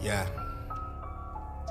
Yeah.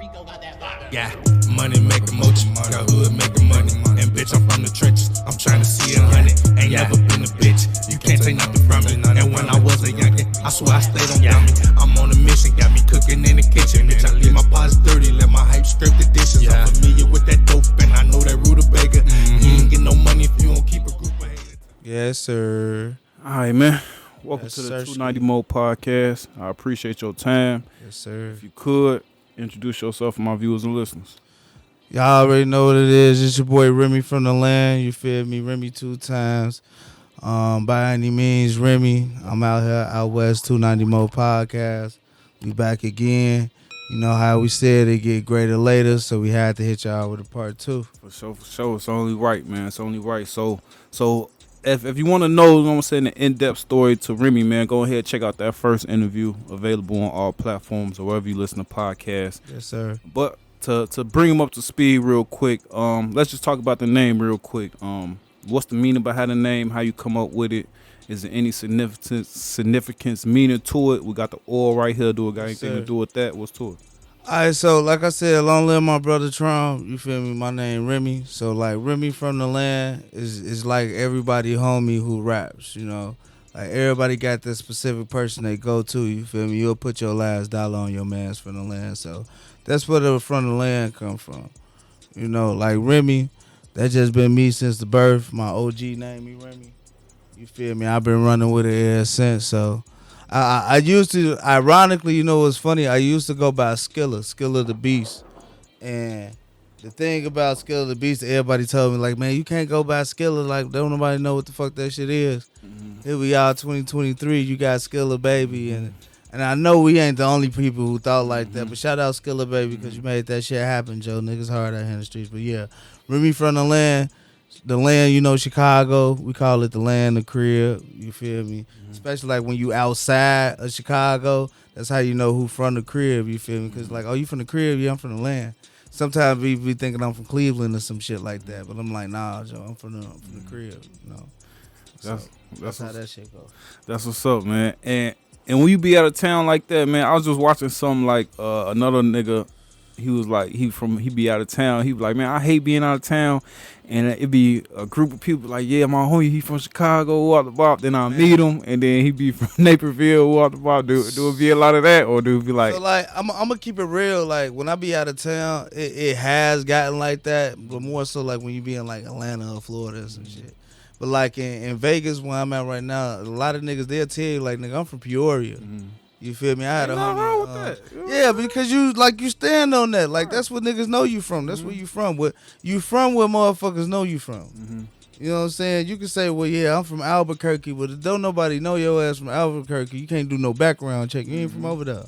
Rico got that fire. Yeah, money make the motion, got hood make the money. And bitch, I'm from the trenches, I'm trying to see 100. Ain't never been a bitch, you can't take nothing from me. And when I was a youngin', I swear I stayed on dummy. I'm on a mission, got me cooking in the kitchen. Bitch, I leave my pots dirty, let my hype scrape the dishes. I'm familiar with that dope, and I know that rutabaga. You ain't get no money if you don't keep a group of haters. Yes, sir. All right, man. Welcome Yes, to the sir. 290 Mo podcast. I appreciate your time. Yes, sir. If you could, introduce yourself for my viewers and listeners. Y'all already know what it is. It's your boy Remy4rmDaLxnd. You feel me? Remy 2 times. By any means, Remy. I'm out here, out west, 290 Mo podcast. We back again. You know how we said it get greater later, so we had to hit y'all with a part 2. For sure. It's only right, man. It's only right. So if you want to know, I'm gonna say an in-depth story to Remy, man, go ahead, check out that first interview available on all platforms or wherever you listen to podcasts. Yes, sir. But to bring him up to speed real quick, let's just talk about the name real quick. What's the meaning behind the name? How you come up with it? Is there any significance, meaning to it? We got the oil right here. Do it got anything to do with that? What's to it? All right, so like I said, long live my brother Trump. You feel me? My name Remy. So like Remy4rmDaLxnd is like everybody homie who raps. You know, like everybody got that specific person they go to. You feel me? You'll put your last dollar on your man's from the land. So that's where the from the land come from. You know, like Remy, that just been me since the birth. My OG named me Remy. You feel me? I've been running with it ever since. So I used to, ironically, you know what's funny? I used to go by Skilla the Beast. And the thing about Skilla the Beast, everybody told me, like, man, you can't go by Skilla. Like, don't nobody know what the fuck that shit is. Mm-hmm. Here we are, 2023, you got Skilla Baby. And I know we ain't the only people who thought like that, but shout out Skilla Baby because you made that shit happen, Joe. Niggas hard out here in the streets. But yeah, Remy4rmDaLxnd. The land, you know, Chicago, we call it the land, the crib, you feel me? Mm-hmm. Especially like when you outside of Chicago, that's how you know who from the crib, you feel me? Because like, oh, you from the crib? Yeah, I'm from the land. Sometimes we be thinking I'm from Cleveland or some shit like that, but I'm like, nah, Joe, I'm from the crib, you know? That's how that shit goes. That's what's up, man. And when you be out of town like that, man, I was just watching something like another nigga. He was like, he be out of town. He was like, man, I hate being out of town. And it be a group of people like, yeah, my homie, he from Chicago, what the bop. Then I meet him, and then he be from Naperville, what the bop. Do it be a lot of that, or do it be like? So like, I'm gonna keep it real. Like when I be out of town, it has gotten like that, but more so like when you be in like Atlanta or Florida or some shit. But like in Vegas, where I'm at right now, a lot of niggas they'll tell you like, nigga, I'm from Peoria. Mm-hmm. You feel me? I had a homie. Wrong with that. Yeah, because you stand on that. Like that's what niggas know you from. That's where you from. Where motherfuckers know you from. Mm-hmm. You know what I'm saying? You can say, well, yeah, I'm from Albuquerque, but don't nobody know your ass from Albuquerque. You can't do no background check. You ain't from over there.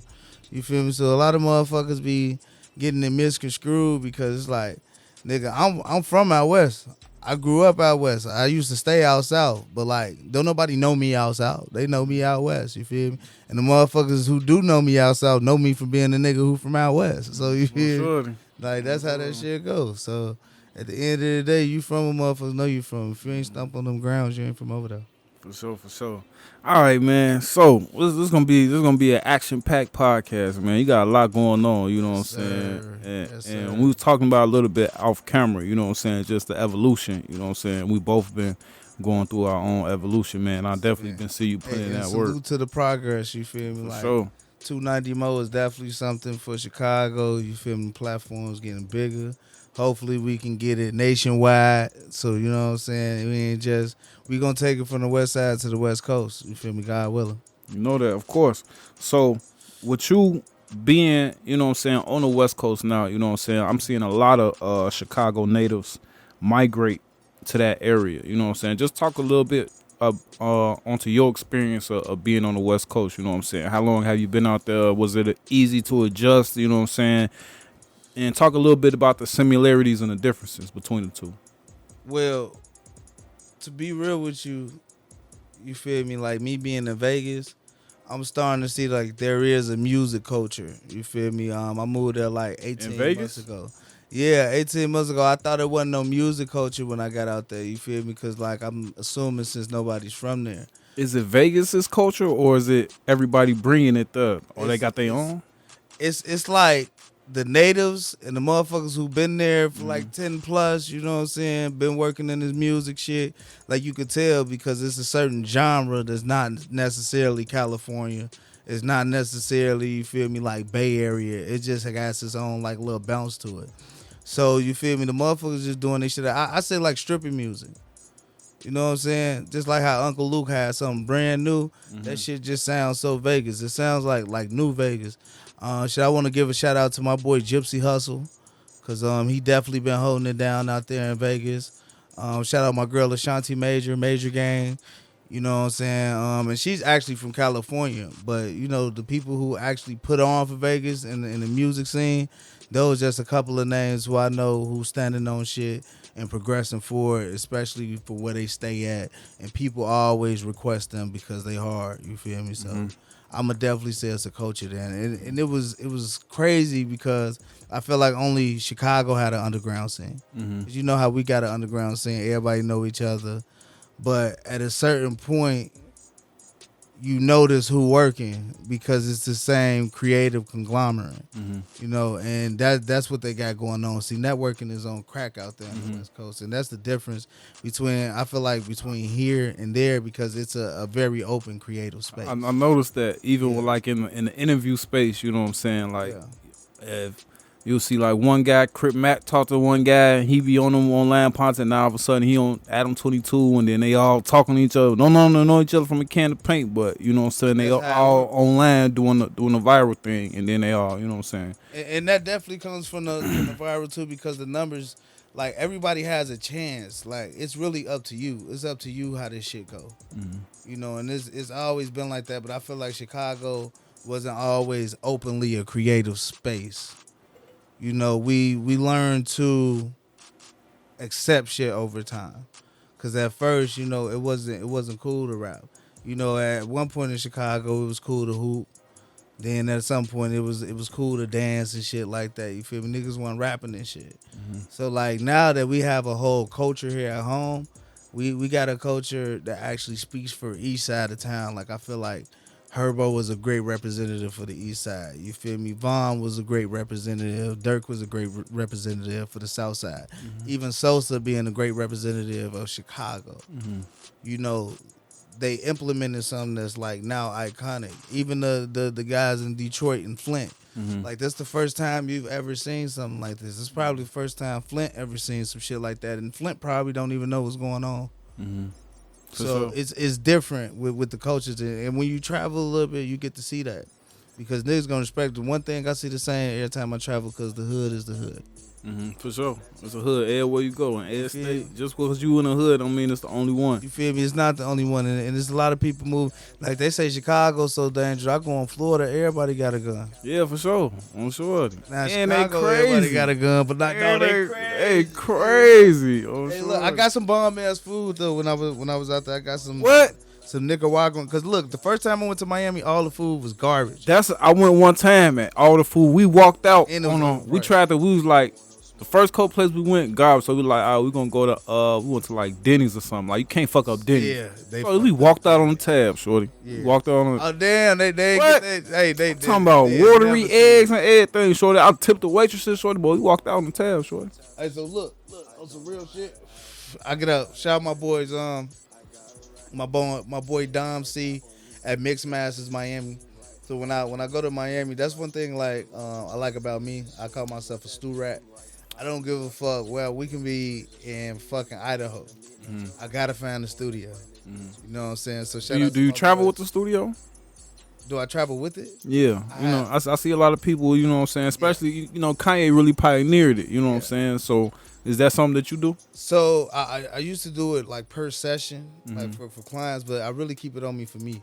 You feel me? So a lot of motherfuckers be getting it misconstrued because it's like, nigga, I'm from out west. I grew up out west. I used to stay out south, but like, don't nobody know me out south. They know me out west. You feel me? And the motherfuckers who do know me out south know me from being the nigga who from out west. So you feel me? Like that's how that shit goes. So at the end of the day, you from where motherfuckers know you from. If you ain't stomp on them grounds, you ain't from over there. For sure. All right, man. So this gonna be an action-packed podcast, man. You got a lot going on, you know what I'm saying? And we was talking about a little bit off camera, you know what I'm saying, just the evolution, you know what I'm saying? We both been going through our own evolution, man. I definitely been see you put in that work. Salute to the progress, you feel me? For sure. 290 Mo is definitely something for Chicago, you feel me? Platforms getting bigger. Hopefully we can get it nationwide. So, you know what I'm saying? We gonna take it from the west side to the west coast. You feel me? God willing. You know that, of course. So with you being, you know what I'm saying, on the west coast now, you know what I'm saying, I'm seeing a lot of Chicago natives migrate to that area. You know what I'm saying? Just talk a little bit onto your experience of being on the west coast, you know what I'm saying? How long have you been out there? Was it easy to adjust, you know what I'm saying? And talk a little bit about the similarities and the differences between the two. Well, to be real with you, you feel me? Like me being in Vegas, I'm starting to see like there is a music culture. You feel me? I moved there like 18 months ago. Yeah, 18 months ago. I thought there wasn't no music culture when I got out there. You feel me? Because like I'm assuming since nobody's from there. Is it Vegas's culture or is it everybody bringing it there? Or they got their own? it's like the natives and the motherfuckers who been there for like 10 plus, you know what I'm saying, been working in this music shit. Like you could tell because it's a certain genre that's not necessarily California. It's not necessarily, you feel me, like Bay Area. It just has its own like little bounce to it. So you feel me, the motherfuckers just doing this shit. I say like stripping music. You know what I'm saying? Just like how Uncle Luke had something brand new. That shit just sounds so Vegas. It sounds like new Vegas. I want to give a shout out to my boy Gypsy Hustle, cause he definitely been holding it down out there in Vegas. Shout out my girl Ashanti Major Gang. You know what I'm saying? And she's actually from California, but you know the people who actually put on for Vegas in the music scene, those just a couple of names who I know who standing on shit and progressing forward, especially for where they stay at. And people always request them because they hard. You feel me? So I'ma definitely say it's a culture there, and it was crazy because I feel like only Chicago had an underground scene. 'Cause you know how we got an underground scene, everybody know each other, but at a certain point, you notice who working because it's the same creative conglomerate, you know, and that's what they got going on. See, networking is on crack out there on the West Coast, and that's the difference between, I feel like, between here and there because it's a very open creative space. I noticed that even with like in the interview space, you know what I'm saying? Like, if you'll see like one guy, Crip Matt, talk to one guy, and he be on them online content. Now all of a sudden he on Adam 22, and then they all talking to each other. Don't know each other from a can of paint, but you know what I'm saying? They all online doing the viral thing, and then they all, you know what I'm saying? And that definitely comes from the viral too, because the numbers, like everybody has a chance. Like it's really up to you. It's up to you how this shit go. You know, and it's always been like that. But I feel like Chicago wasn't always openly a creative space. You know, we learned to accept shit over time. Cause at first, you know, it wasn't cool to rap. You know, at one point in Chicago, it was cool to hoop. Then at some point, it was cool to dance and shit like that. You feel me? Niggas wasn't rapping and shit. So like now that we have a whole culture here at home, we got a culture that actually speaks for each side of town. Like I feel like Herbo was a great representative for the East Side. You feel me? Vaughn was a great representative. Dirk was a great representative for the South Side. Even Sosa being a great representative of Chicago. You know, they implemented something that's like now iconic. Even the guys in Detroit and Flint. Like that's the first time you've ever seen something like this. It's probably the first time Flint ever seen some shit like that. And Flint probably don't even know what's going on. So it's different with the cultures, and when you travel a little bit, you get to see that because niggas gonna respect it. One thing I see the same every time I travel because the hood is the hood. For sure, it's a hood everywhere you go in every state. Just because you in a hood don't mean it's the only one. You feel me? It's not the only one, and there's a lot of people move. Like they say Chicago's so dangerous. I go in Florida, everybody got a gun. Yeah, for sure. I'm sure. Now and Chicago, they crazy. Everybody got a gun, but not no, they They crazy. Hey, look, I got some bomb ass food though when I was out there. I got some some Nicaraguan. Cause look, the first time I went to Miami, all the food was garbage. I went one time, man. All the food we walked out. We tried to. We was like. The first couple places we went, garbage. So we like, we gonna go to, we went to like Denny's or something. Like you can't fuck up Denny's. Yeah, so we walked out on the tab, shorty. Yeah. We walked out on. Oh damn, they talking about watery eggs and everything, shorty. I tipped the waitresses, shorty, but we walked out on the tab, shorty. Hey, so look on some real shit. I get up, shout out my boys, my boy Dom C at Mix Masters Miami. So when I go to Miami, that's one thing like I like about me. I call myself a stew rat. I don't give a fuck. Well, we can be in fucking Idaho. I gotta find the studio. You know what I'm saying? So shout out do you travel with the studio? Do I travel with it? Yeah. I see a lot of people, you know what I'm saying? Especially, you know, Kanye really pioneered it. You know what I'm saying? So is that something that you do? So I used to do it like per session, like for clients, but I really keep it on me for me.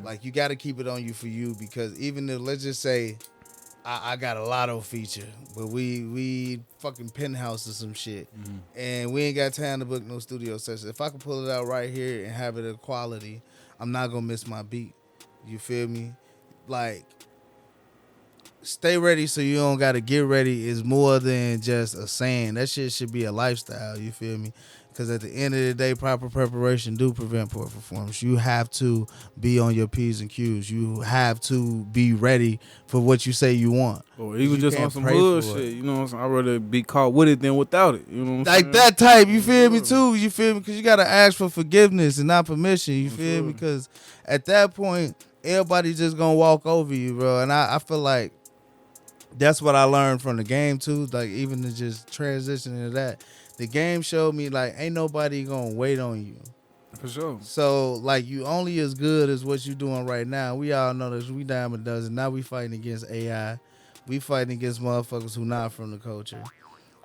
Like you gotta keep it on you for you because even if, let's just say, I got a lotto feature, but we fucking penthouse or some shit, and we ain't got time to book no studio session. If I can pull it out right here and have it of quality, I'm not gonna miss my beat. You feel me? Like, stay ready so you don't gotta get ready is more than just a saying. That shit should be a lifestyle. You feel me? Because at the end of the day, proper preparation do prevent poor performance. You have to be on your P's and Q's. You have to be ready for what you say you want. Or even You just on can't some pray hood for shit, it. you know what I'm saying? I'd rather be caught with it than without it, you know what I'm saying? Like that type, you feel me too? You feel me? Because you got to ask for forgiveness and not permission, you feel me? Because at that point, everybody just going to walk over you, bro. And I feel like that's what I learned from the game too. Like even to just transition into that, the game showed me like ain't nobody gonna wait on you. For sure. So like you only as good as what you doing right now. We all know this. We dime a dozen. Now we fighting against AI. We fighting against motherfuckers who not from the culture.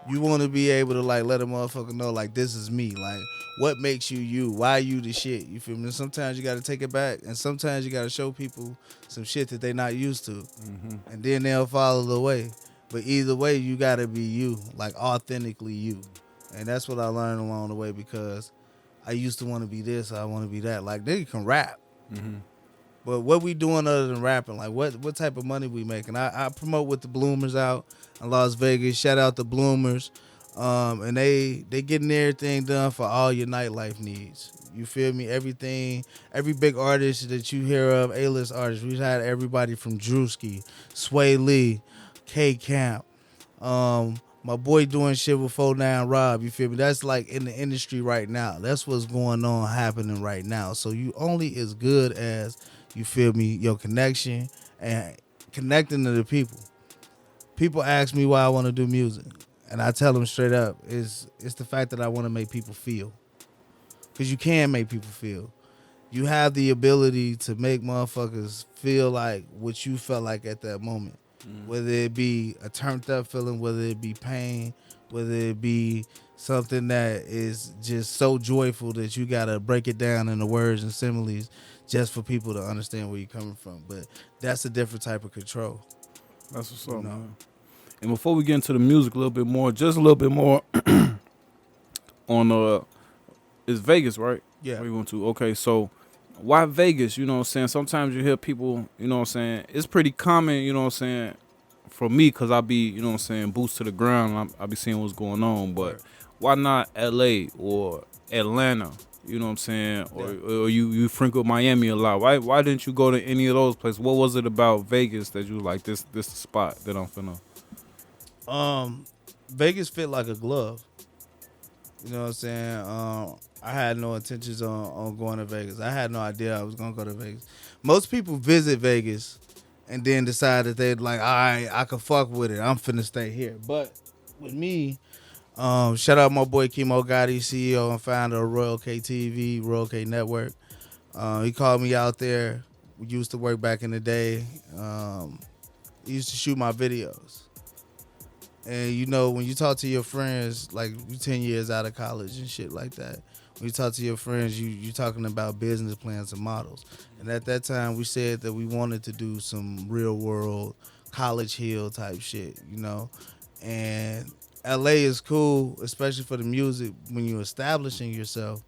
You want to be able to like let a motherfucker know like this is me. Like what makes you you? Why you the shit? You feel me? And sometimes you got to take it back, and sometimes you got to show people some shit that they not used to, and then they'll follow the way. But either way, you got to be you, like authentically you, and that's what I learned along the way because I used to want to be this, I want to be that. Like they can rap. But what we doing other than rapping? Like what type of money we making? I promote with the Bloomers out in Las Vegas. Shout out the Bloomers. And they getting everything done for all your nightlife needs. You feel me? Everything, every big artist that you hear of, A-list artists. We've had everybody from Drewski, Sway Lee, K Camp. My boy doing shit with 49 Rob. You feel me? That's like in the industry right now. That's what's going on happening right now. So you only as good as, you feel me, your connection and connecting to the people. People ask me why I want to do music, and I tell them straight up, it's the fact that I want to make people feel. Because you can make people feel. You have the ability to make motherfuckers feel like what you felt like at that moment. Whether it be a turned up feeling, whether it be pain, whether it be something that is just so joyful that you got to break it down into words and similes just for people to understand where you're coming from. But that's a different type of control. That's what's up, man. And before we get into the music a little bit more, just a little bit more on it's Vegas, right? Yeah. Where you want to? Okay, so why Vegas? You know what I'm saying? Sometimes you hear people, you know what I'm saying? It's pretty common, you know what I'm saying, for me, because I be, you know what I'm saying, boots to the ground. I be seeing what's going on. But why not LA or Atlanta? You know what I'm saying? Or you frequent Miami a lot. Why didn't you go to any of those places? What was it about Vegas that you was like, this the spot that I'm finna? Vegas fit like a glove. You know what I'm saying? I had no intentions on going to Vegas. I had no idea I was going to go to Vegas. Most people visit Vegas and then decide that they're like, all right, I can fuck with it. I'm finna stay here. But with me, shout out my boy Kimo Gotti, CEO and founder of Royal K TV, Royal K Network. He called me out there. We used to work back in the day. He used to shoot my videos. And you know, when you talk to your friends, like you 10 years out of college and shit like that, when you talk to your friends, you talking about business plans and models. And at that time, we said that we wanted to do some real world College Hill type shit, you know. And LA is cool, especially for the music. When you're establishing yourself,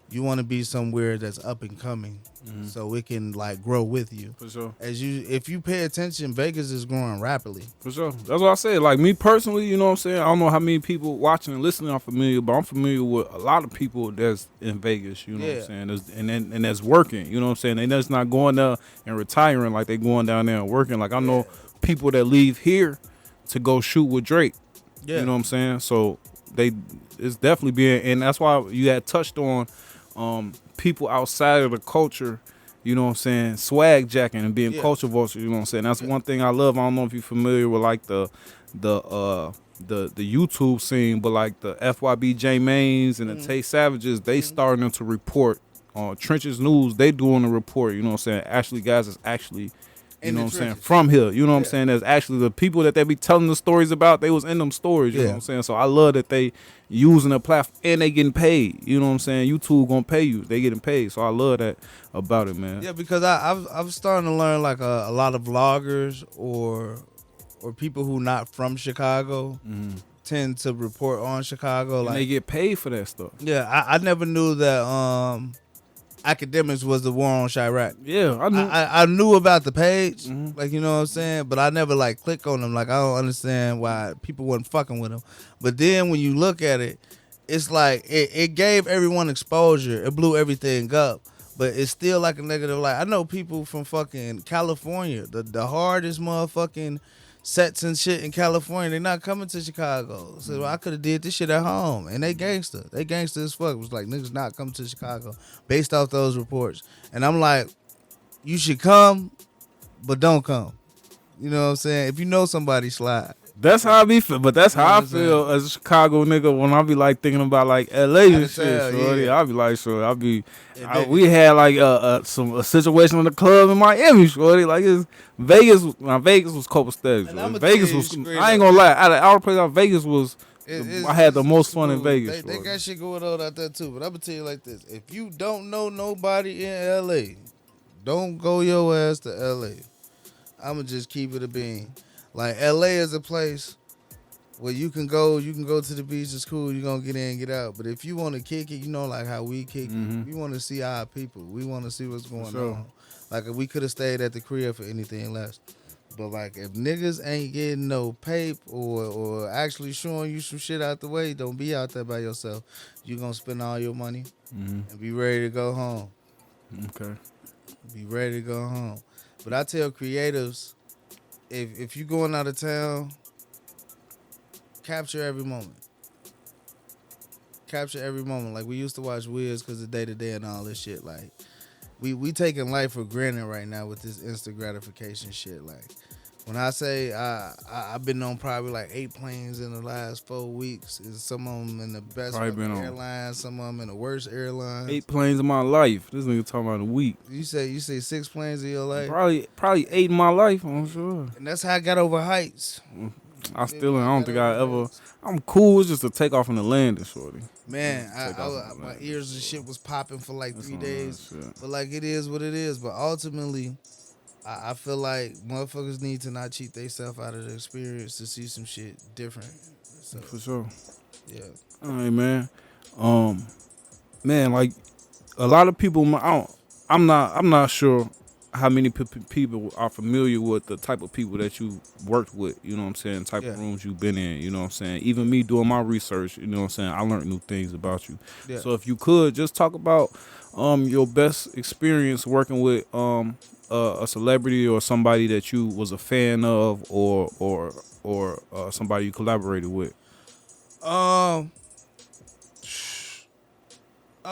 you want to be somewhere that's up and coming, so it can like grow with you. For sure. If you pay attention, Vegas is growing rapidly. For sure. That's what I said. Like me personally, you know what I'm saying? I don't know how many people watching and listening are familiar, but I'm familiar with a lot of people that's in Vegas, you know what I'm saying? And that's working, you know what I'm saying? They just not going there and retiring like they going down there and working. Like I know people that leave here to go shoot with Drake. You know what I'm saying? So it's definitely being, and that's why you had touched on people outside of the culture, you know what I'm saying, swag jacking and being culture vulture, you know what I'm saying. That's one thing I love. I don't know if you're familiar with like the YouTube scene, but like the FYB J Mains and the Tay Savages, they starting to report on Trenches News. They doing a report, you know what I'm saying. Actually, guys is actually, you know what I'm saying, from here, you know what I'm saying. There's actually the people that they be telling the stories about, they was in them stories, you know what I'm saying. So I love that they using a platform and they getting paid, you know what I'm saying. YouTube gonna pay you, they getting paid. So I love that about it, man. Yeah, because I'm starting to learn like a lot of vloggers or people who not from Chicago tend to report on Chicago. And like they get paid for that stuff. Yeah, I never knew that Academics was the war on Chirac. Yeah, I knew. I knew about the page, like, you know what I'm saying, but I never like click on them. Like I don't understand why people wasn't fucking with them. But then when you look at it, it's like it gave everyone exposure. It blew everything up. But it's still like a negative. Like I know people from fucking California, the hardest motherfucking sets and shit in California. They not coming to Chicago. So I could have did this shit at home. And they gangster. They gangster as fuck. It was like niggas not coming to Chicago based off those reports. And I'm like, you should come, but don't come. You know what I'm saying? If you know somebody, slide. That's how I be feel, but that's how I what I'm feel as a Chicago nigga when I be like thinking about like LA and shit. tell, Shorty. yeah. I be like, so I be, Yeah, we had like a situation in the club in Miami, shorty. Like it's Vegas. Now Vegas was copacetic. And I'ma Vegas tell you was. straight I ain't up. gonna lie. Out of our place, out Vegas was. It's- I had the most it's fun in cool. Vegas. They shorty. got shit going on out there too. But I'm gonna tell you like this: if you don't know nobody in LA, don't go your ass to LA. I'ma just keep it a bean. Like LA is a place where you can go to the beach. It's cool. You gonna get in, get out. But if you want to kick it, you know, like how we kick it. We want to see our people. We want to see what's going sure. on. Like if we could have stayed at the crib for anything less. But like if niggas ain't getting no pape or actually showing you some shit out the way, don't be out there by yourself. You gonna spend all your money and be ready to go home. Okay. Be ready to go home. But I tell creatives, if you going out of town, capture every moment. Capture every moment. Like we used to watch Wiz because of day to day and all this shit. Like we taking life for granted right now with this instant gratification shit. Like when I say I've been on probably like 8 planes in the last 4 weeks, and some of them in the best airlines, some of them in the worst airlines. 8 planes in my life. This nigga talking about a week. You say 6 planes in your life? Probably 8 in my life. I'm sure. And that's how I got over heights. I don't think I ever. I'm cool. It's just a takeoff and a landing, shorty. Man, my ears and shit was popping for like 3 days. But like it is what it is. But ultimately, I feel like motherfuckers need to not cheat themselves out of the experience to see some shit different. So, For sure. yeah. All right, man. Man, like a lot of people. I'm not sure how many people are familiar with the type of people that you worked with, you know what I'm saying, type of rooms you've been in, you know what I'm saying. Even me doing my research, you know what I'm saying, I learned new things about you. Yeah. So if you could just talk about your best experience working with a celebrity or somebody that you was a fan of or somebody you collaborated with. Oh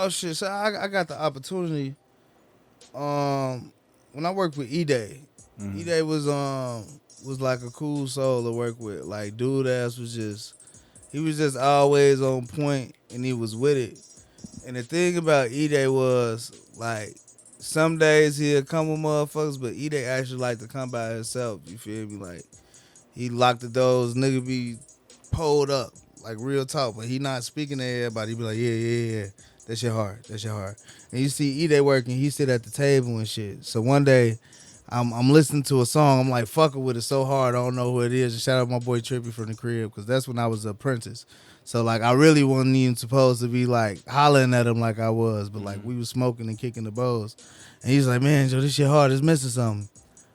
shit! So I got the opportunity. When I worked with E-Day, E-Day was like a cool soul to work with. Like dude ass was just always on point and he was with it. And the thing about E-Day was like some days he'll come with motherfuckers, but E-Day actually like to come by himself. You feel me? Like he locked the doors, nigga be pulled up, like real talk, but he not speaking to everybody. He be like, yeah. That shit hard. And you see E-Day working, he sit at the table and shit. So one day, I'm listening to a song. I'm like fucking with it so hard, I don't know who it is. And shout out my boy Trippy from the crib, because that's when I was an apprentice. So like I really wasn't even supposed to be like hollering at him like I was, but like we was smoking and kicking the bowls. And he's like, man, Joe, this shit hard. It's missing something.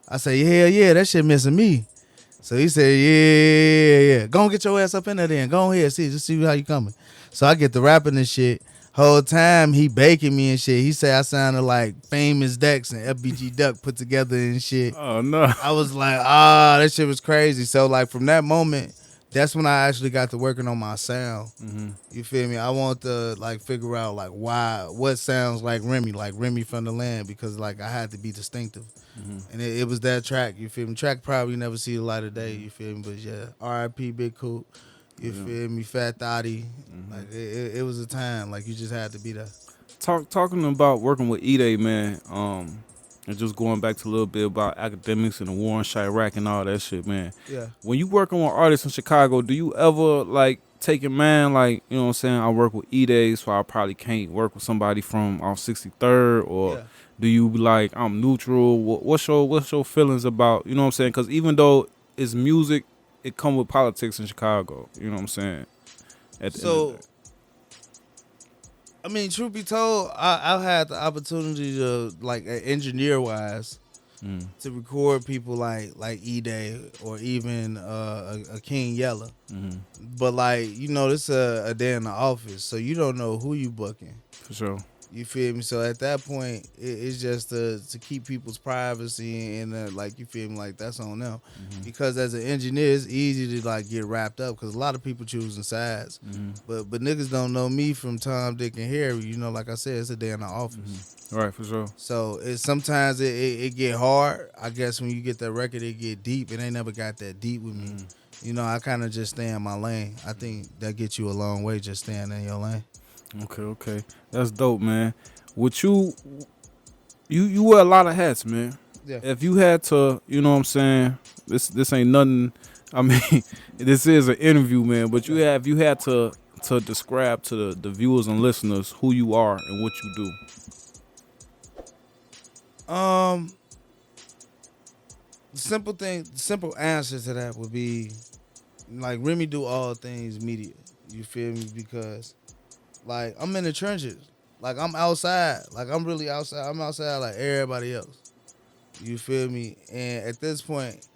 I say, hell yeah, that shit missing me. So he said, yeah. Go and get your ass up in there then. Go ahead, just see how you coming. So I get the rapping and shit. Whole time he baking me and shit. He say I sounded like Famous Dex and FBG Duck put together and shit. Oh no. I was like, that shit was crazy. So like from that moment, that's when I actually got to working on my sound. You feel me? I want to like figure out like what sounds like Remy4rmDaLxnd, because like I had to be distinctive. And it was that track, you feel me? Track probably never see the light of day, you feel me? But yeah, R.I.P. Big Coop, you feel me? Fat Thotty. Like it was a time, like you just had to be there. Talking about working with E-Day, man, and just going back to a little bit about academics and the war in Chirac and all that shit, man. Yeah. When you working with artists in Chicago, do you ever like take in mind, like, you know what I'm saying, I work with E-Day, so I probably can't work with somebody from 63rd, or do you be like, I'm neutral? What's your feelings about, you know what I'm saying? Because even though it's music, it come with politics in Chicago, you know what I'm saying? So, I mean, truth be told, I've had the opportunity to, like, engineer-wise, to record people like E-Day or even a King Yella. But like, you know, this a day in the office, so you don't know who you booking. For sure. You feel me? So at that point, it's just to keep people's privacy and like, you feel me? Like, that's on them. Because as an engineer, it's easy to like get wrapped up because a lot of people choosing sides. But niggas don't know me from Tom, Dick, and Harry. You know, like I said, it's a day in the office. Right, for sure. So sometimes it get hard. I guess when you get that record, it get deep. It ain't never got that deep with me. You know, I kind of just stay in my lane. I think that gets you a long way, just staying in your lane. Okay. That's dope, man. Would you wear a lot of hats, man. Yeah. If you had to, you know what I'm saying, this ain't nothing. I mean, this is an interview, man, but you had to describe to the viewers and listeners who you are and what you do. The simple answer to that would be like Remy do all things media. You feel me? Because like I'm in the trenches. Like I'm outside. Like I'm really outside. I'm outside like everybody else. You feel me? And at this point,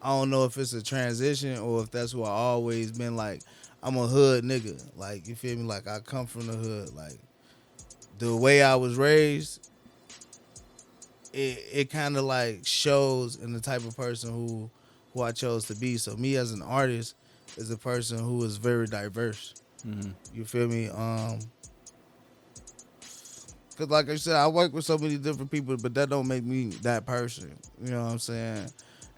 I don't know if it's a transition or if that's who I always been. Like I'm a hood nigga. Like, you feel me? Like I come from the hood. Like the way I was raised, it kind of like shows in the type of person who I chose to be. So me as an artist is a person who is very diverse. You feel me? Cause like I said, I work with so many different people, but that don't make me that person. You know what I'm saying?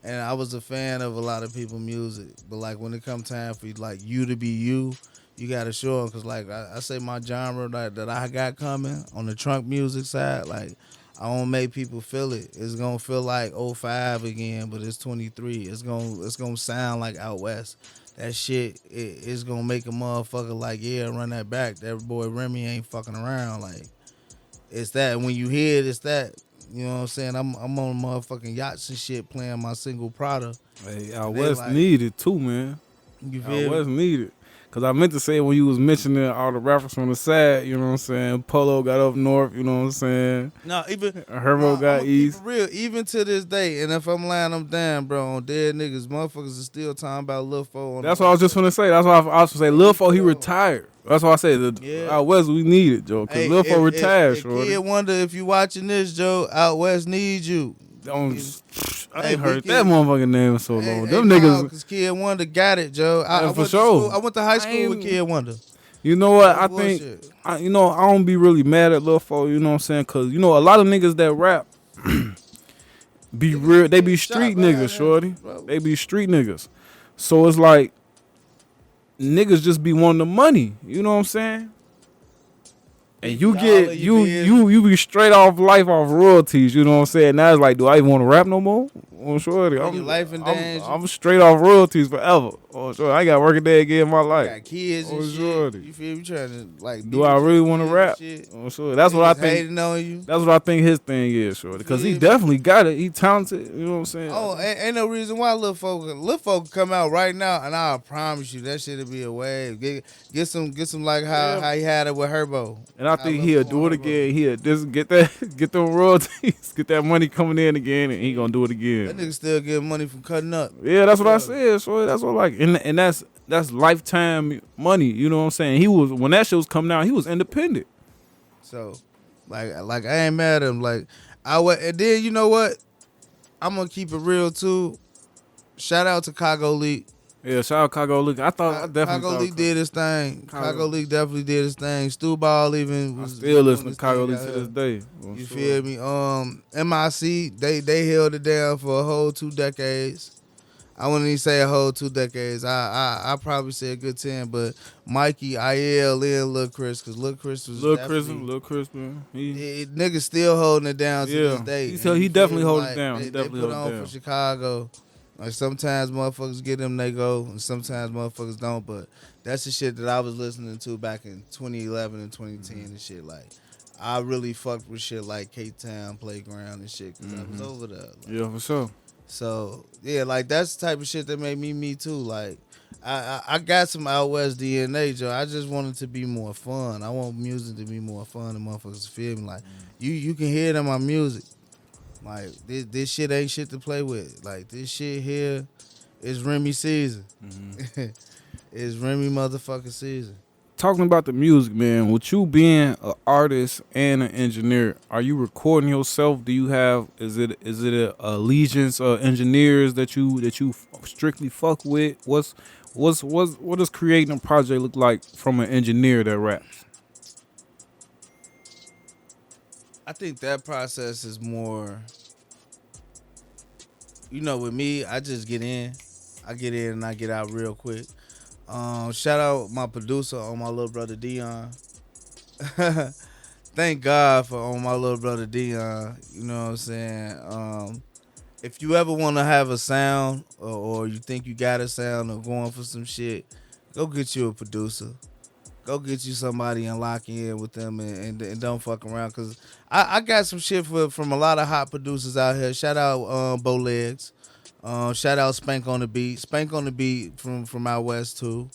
And I was a fan of a lot of people's music, but like when it come time for like you to be you, you gotta show them. Cause like I say, my genre that I got coming on the trunk music side, like I won't make people feel it. It's gonna feel like '05 again, but it's 23. It's gonna sound like out west. That shit it's gonna make a motherfucker like, yeah, run that back. That boy Remy ain't fucking around. Like it's that. And when you hear it, it's that. You know what I'm saying? I'm on motherfucking yachts and shit playing my single product. Hey, out west like, needed too, man. You feel out west needed. Cause I meant to say when you was mentioning all the rappers from the side, you know what I'm saying? Polo got up north, you know what I'm saying? No, even Herbo got east. For real, even to this day, and if I'm lying, I'm damn, bro. On dead niggas, motherfuckers are still talking about Lil Fo. That's what I was just gonna say. That's why I was gonna say Lil Fo, he retired. That's why I said out west we need it, Joe. Cause Lil Fo retired, shorty. Kid Wonder, if you watching this, Joe, out west needs you. I ain't heard that motherfucking name so long. Them niggas. No, cause Kid Wonder got it, Joe. I for sure. I went to high school with Kid Wonder. You know what? I think, I don't be really mad at Lil Fo, you know what I'm saying? Cause, you know, a lot of niggas that rap be real. They be street niggas, shorty. They be street niggas. So it's like, niggas just be wanting the money. You know what I'm saying? And you get you be straight off life off royalties, you know what I'm saying? Now it's like, do I even want to rap no more? Oh, shorty, I'm straight off royalties forever. Oh, shorty, I got working day again in my life. Got kids and shit. Shorty. You feel me? Trying to like? Do I really want to rap? Oh, shorty, that's what I think. Hating on you. That's what I think his thing is, shorty. Because he definitely got it. He talented. You know what I'm saying? Oh, ain't no reason why Lil Fo come out right now, and I promise you that shit'll be a wave. Get some like how he had it with Herbo. And I think he'll do it again. He'll just get them royalties, get that money coming in again, and he gonna do it again. That nigga still getting money from cutting up. Yeah, that's what I said. So that's what I like, and that's lifetime money. You know what I'm saying? He was, when that shit was coming out, he was independent. So, like I ain't mad at him. Like and then you know what? I'm gonna keep it real too. Shout out to Chicago League. Yeah, shout out Chicago League. I definitely Chicago League did his thing. Chicago League definitely did his thing. Stu Ball even was still listening to Chicago League to this day. You feel me? MIC, they held it down for a whole 2 decades. I wouldn't even say a whole 2 decades. I probably say a good 10, but Mikey, IL, and Lil Chris, because Lil Chris was Lil Chris, man. Niggas still holding it down to this day. He definitely holding it down. They put on for Chicago. Like sometimes motherfuckers get them, they go, and sometimes motherfuckers don't. But that's the shit that I was listening to back in 2011 and 2010 and shit. Like I really fucked with shit like K-Town Playground and shit because I was over there. Like, yeah, for sure. So yeah, like that's the type of shit that made me too. Like I got some out west DNA, Joe. I just wanted to be more fun. I want music to be more fun and motherfuckers to feel me. Like you can hear it in my music. Like this shit ain't shit to play with. Like this shit here is Remy season. It's Remy motherfucking season. Talking about the music, man, with you being an artist and an engineer, are you recording yourself? Do you have is it a allegiance of engineers that you strictly fuck with? What does creating a project look like from an engineer that raps? I think that process is more, with me, I just get in. I get in and I get out real quick. Shout out my producer on my little brother Dion. Thank God for on my little brother Dion. You know what I'm saying? If you ever want to have a sound or you think you got a sound or going for some shit, go get you a producer. Go get you somebody and lock in with them and don't fuck around. Cause I got some shit from a lot of hot producers out here. Shout out Bo Legs. Shout out Spank on the Beat. Spank on the Beat from out west too.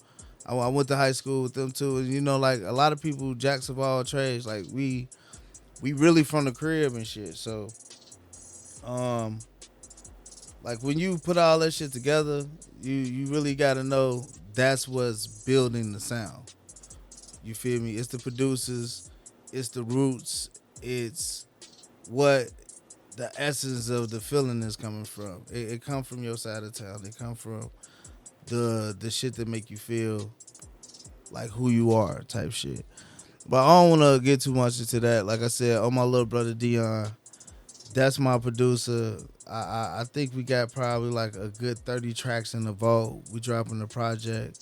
I went to high school with them too. And like a lot of people, jacks of all trades. Like we really from the crib and shit. So like when you put all that shit together, you really gotta know that's what's building the sound. You feel me? It's the producers, it's the roots, it's what the essence of the feeling is coming from. It come from your side of town. It come from the shit that make you feel like who you are type shit. But I don't want to get too much into that. Like I said, on my little brother Dion, that's my producer. I think we got probably like a good 30 tracks in the vault. We dropping a project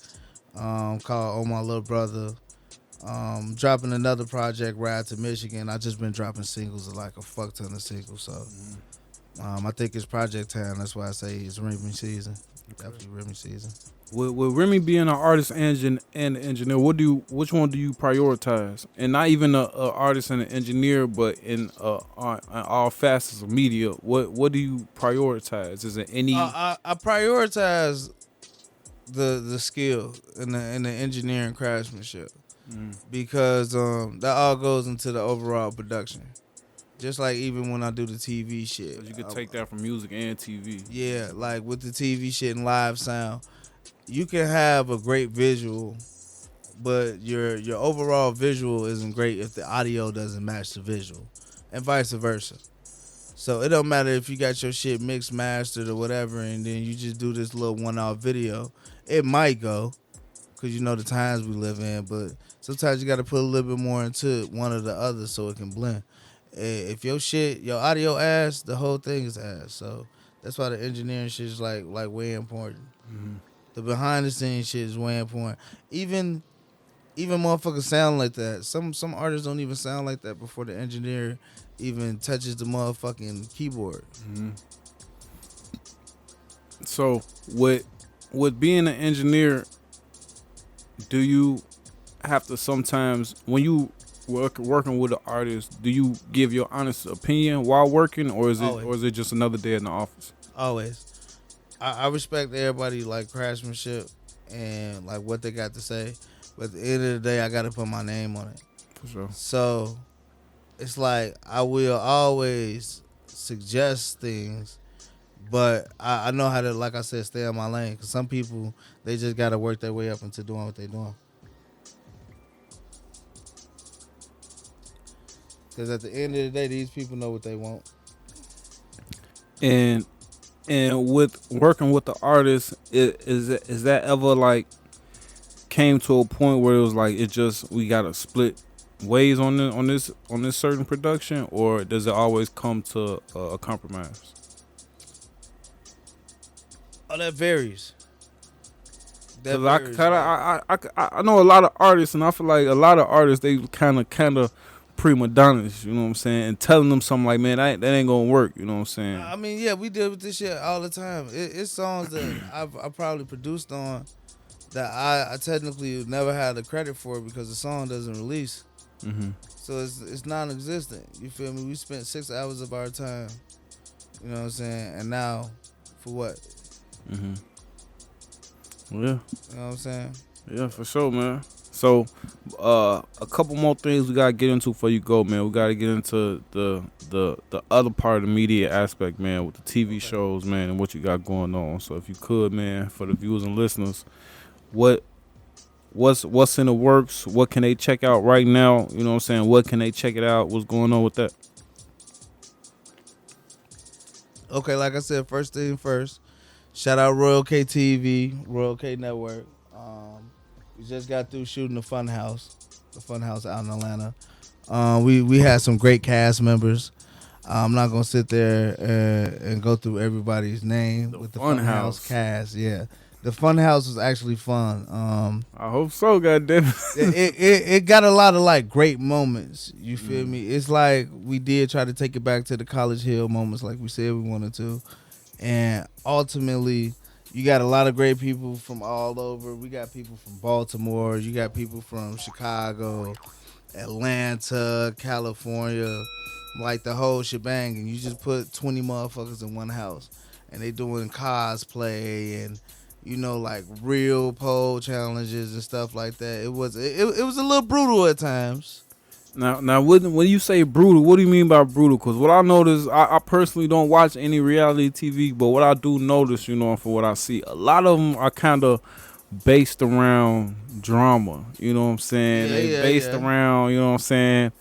called On My Little Brother. Dropping another project, Ride to Michigan. I just been dropping singles, like a fuck ton of singles. So I think it's project time. That's why I say it's Remy season. Definitely Remy season. With Remy being an artist and an engineer, which one do you prioritize? And not even a artist and an engineer, but in all facets of media, what do you prioritize? Is it any? I prioritize the skill and the engineering craftsmanship. Because that all goes into the overall production. Just like even when I do the TV shit. You could take that from music and TV. Yeah, like with the TV shit and live sound, you can have a great visual, but your overall visual isn't great if the audio doesn't match the visual, and vice versa. So it don't matter if you got your shit mixed, mastered, or whatever, and then you just do this little one-off video. It might go, because the times we live in, but sometimes you got to put a little bit more into one or the other so it can blend. If your audio ass, the whole thing is ass. So that's why the engineering shit is like way important. The behind the scenes shit is way important. Even motherfuckers sound like that. Some artists don't even sound like that before the engineer even touches the motherfucking keyboard. So with being an engineer, do you have to sometimes, when you working with an artist, do you give your honest opinion while working, or is it just another day in the office? Always. I respect everybody like craftsmanship and like what they got to say, but at the end of the day, I got to put my name on it. For sure. So it's like I will always suggest things, but I know how to, like I said, stay in my lane. Because some people, they just got to work their way up into doing what they're doing. Because at the end of the day, these people know what they want. And with working with the artist, is that ever like came to a point where it was like we gotta split ways on this certain production, or does it always come to a compromise? Oh, that varies. Cause I know a lot of artists, and I feel like a lot of artists, they kind of prima donnas, you know what I'm saying, and telling them something like, man, that ain't gonna work, you know what I'm saying. I mean, yeah, we deal with this shit all the time. It's songs that I probably produced on that I technically never had the credit for because the song doesn't release. So it's non-existent. You feel me? We spent 6 hours of our time, you know what I'm saying, and now for what? Yeah. You know what I'm saying? Yeah, for sure, man. So, a couple more things we gotta get into before you go, man. We gotta get into the other part of the media aspect, man, with the TV shows, man, and what you got going on. So, if you could, man, for the viewers and listeners, what what's in the works? What can they check out right now? You know what I'm saying? What can they check it out? What's going on with that? Okay, like I said, first thing first, shout out Royal K TV, Royal K Network. We just got through shooting the Funhouse out in Atlanta. We had some great cast members. I'm not gonna sit there and go through everybody's name with the Funhouse cast. Yeah, the Funhouse was actually fun. I hope so, goddamn. It got a lot of like great moments. You feel me? It's like we did try to take it back to the College Hill moments, like we said we wanted to, and ultimately, you got a lot of great people from all over. We got people from Baltimore. You got people from Chicago, Atlanta, California, like the whole shebang. And you just put 20 motherfuckers in one house, and they doing cosplay and like real pole challenges and stuff like that. It was a little brutal at times. Now, when you say brutal, what do you mean by brutal? Because what I notice, I personally don't watch any reality TV, but what I do notice, for what I see, a lot of them are kind of based around drama. You know what I'm saying? They based around, you know what I'm saying,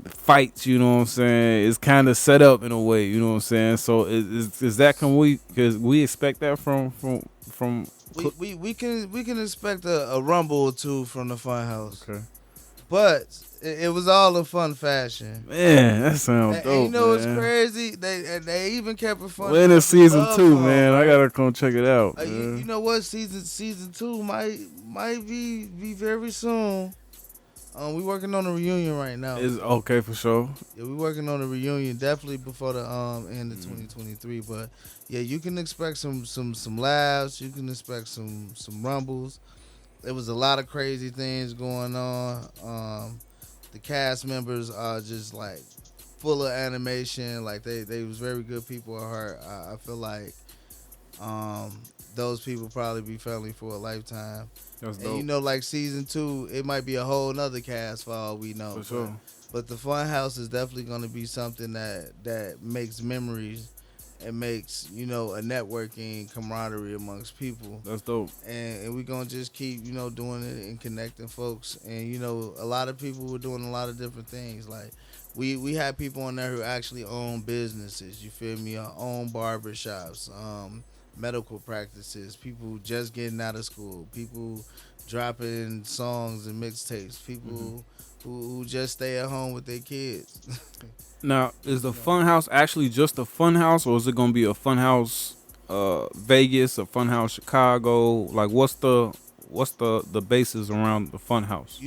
fights. You know what I'm saying? It's kind of set up in a way. You know what I'm saying? So is that because we expect that from we can expect a rumble or two from the Funhouse. Okay. But it was all in fun fashion. Man, that sounds dope. And what's crazy? They even kept it fun. When is season 2, man? I gotta come check it out. You know what? Season 2 might be very soon. We working on a reunion right now. Is okay for sure. Yeah, we working on a reunion definitely before the end of 2023. But yeah, you can expect some laughs. You can expect some rumbles. There was a lot of crazy things going on. The cast members are just like full of animation. Like they was very good people at heart. I feel like those people probably be family for a lifetime. That's and dope. like season 2, it might be a whole nother cast for all we know. For sure. But the Funhouse is definitely going to be something that makes memories and makes a networking camaraderie amongst people. That's dope. And we're gonna just keep doing it and connecting folks. And a lot of people were doing a lot of different things. Like we had people on there who actually own businesses. You feel me? Own barbershops, medical practices, people just getting out of school, people dropping songs and mixtapes, people who just stay at home with their kids. Now, is the Funhouse actually just a Funhouse, or is it gonna be a Funhouse Vegas, a Funhouse Chicago? Like, what's the basis around the Funhouse?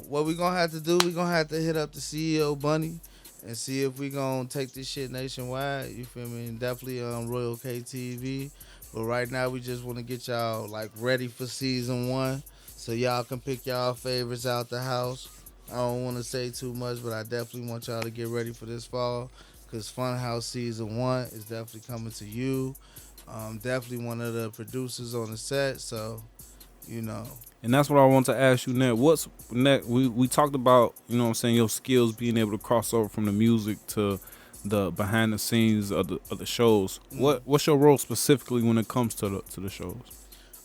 What we gonna have to do? We gonna have to hit up the CEO Bunny and see if we gonna take this shit nationwide. You feel me? And definitely on Royal K TV. But right now, we just want to get y'all like ready for season 1, so y'all can pick y'all favorites out the house. I don't want to say too much, but I definitely want y'all to get ready for this fall, because Funhouse Season 1 is definitely coming to you. Definitely one of the producers on the set, so, And that's what I want to ask you next. What's next? We talked about, your skills being able to cross over from the music to the behind the scenes of the shows. What's your role specifically when it comes to the shows?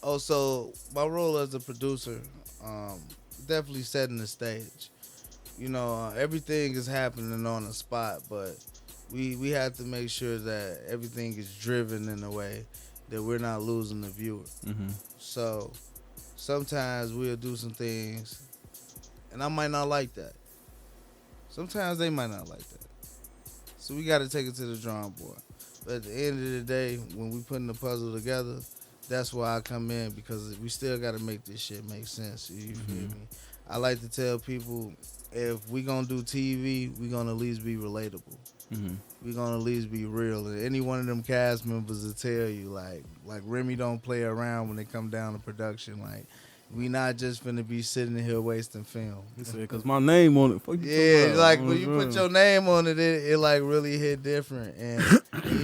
Oh, so my role as a producer, definitely setting the stage. Everything is happening on the spot, but we have to make sure that everything is driven in a way that we're not losing the viewer. So sometimes we'll do some things, and I might not like that. Sometimes they might not like that. So we got to take it to the drawing board. But at the end of the day, when we putting the puzzle together, that's why I come in, because we still got to make this shit make sense. You feel me? I like to tell people, if we gonna do TV, we gonna at least be relatable. We gonna at least be real. And any one of them cast members will tell you, like Remy don't play around when it come down to production. Like, we not just finna be sitting here wasting film. He said, "Cause my name on it." Yeah, like when you put your name on it, it like really hit different. And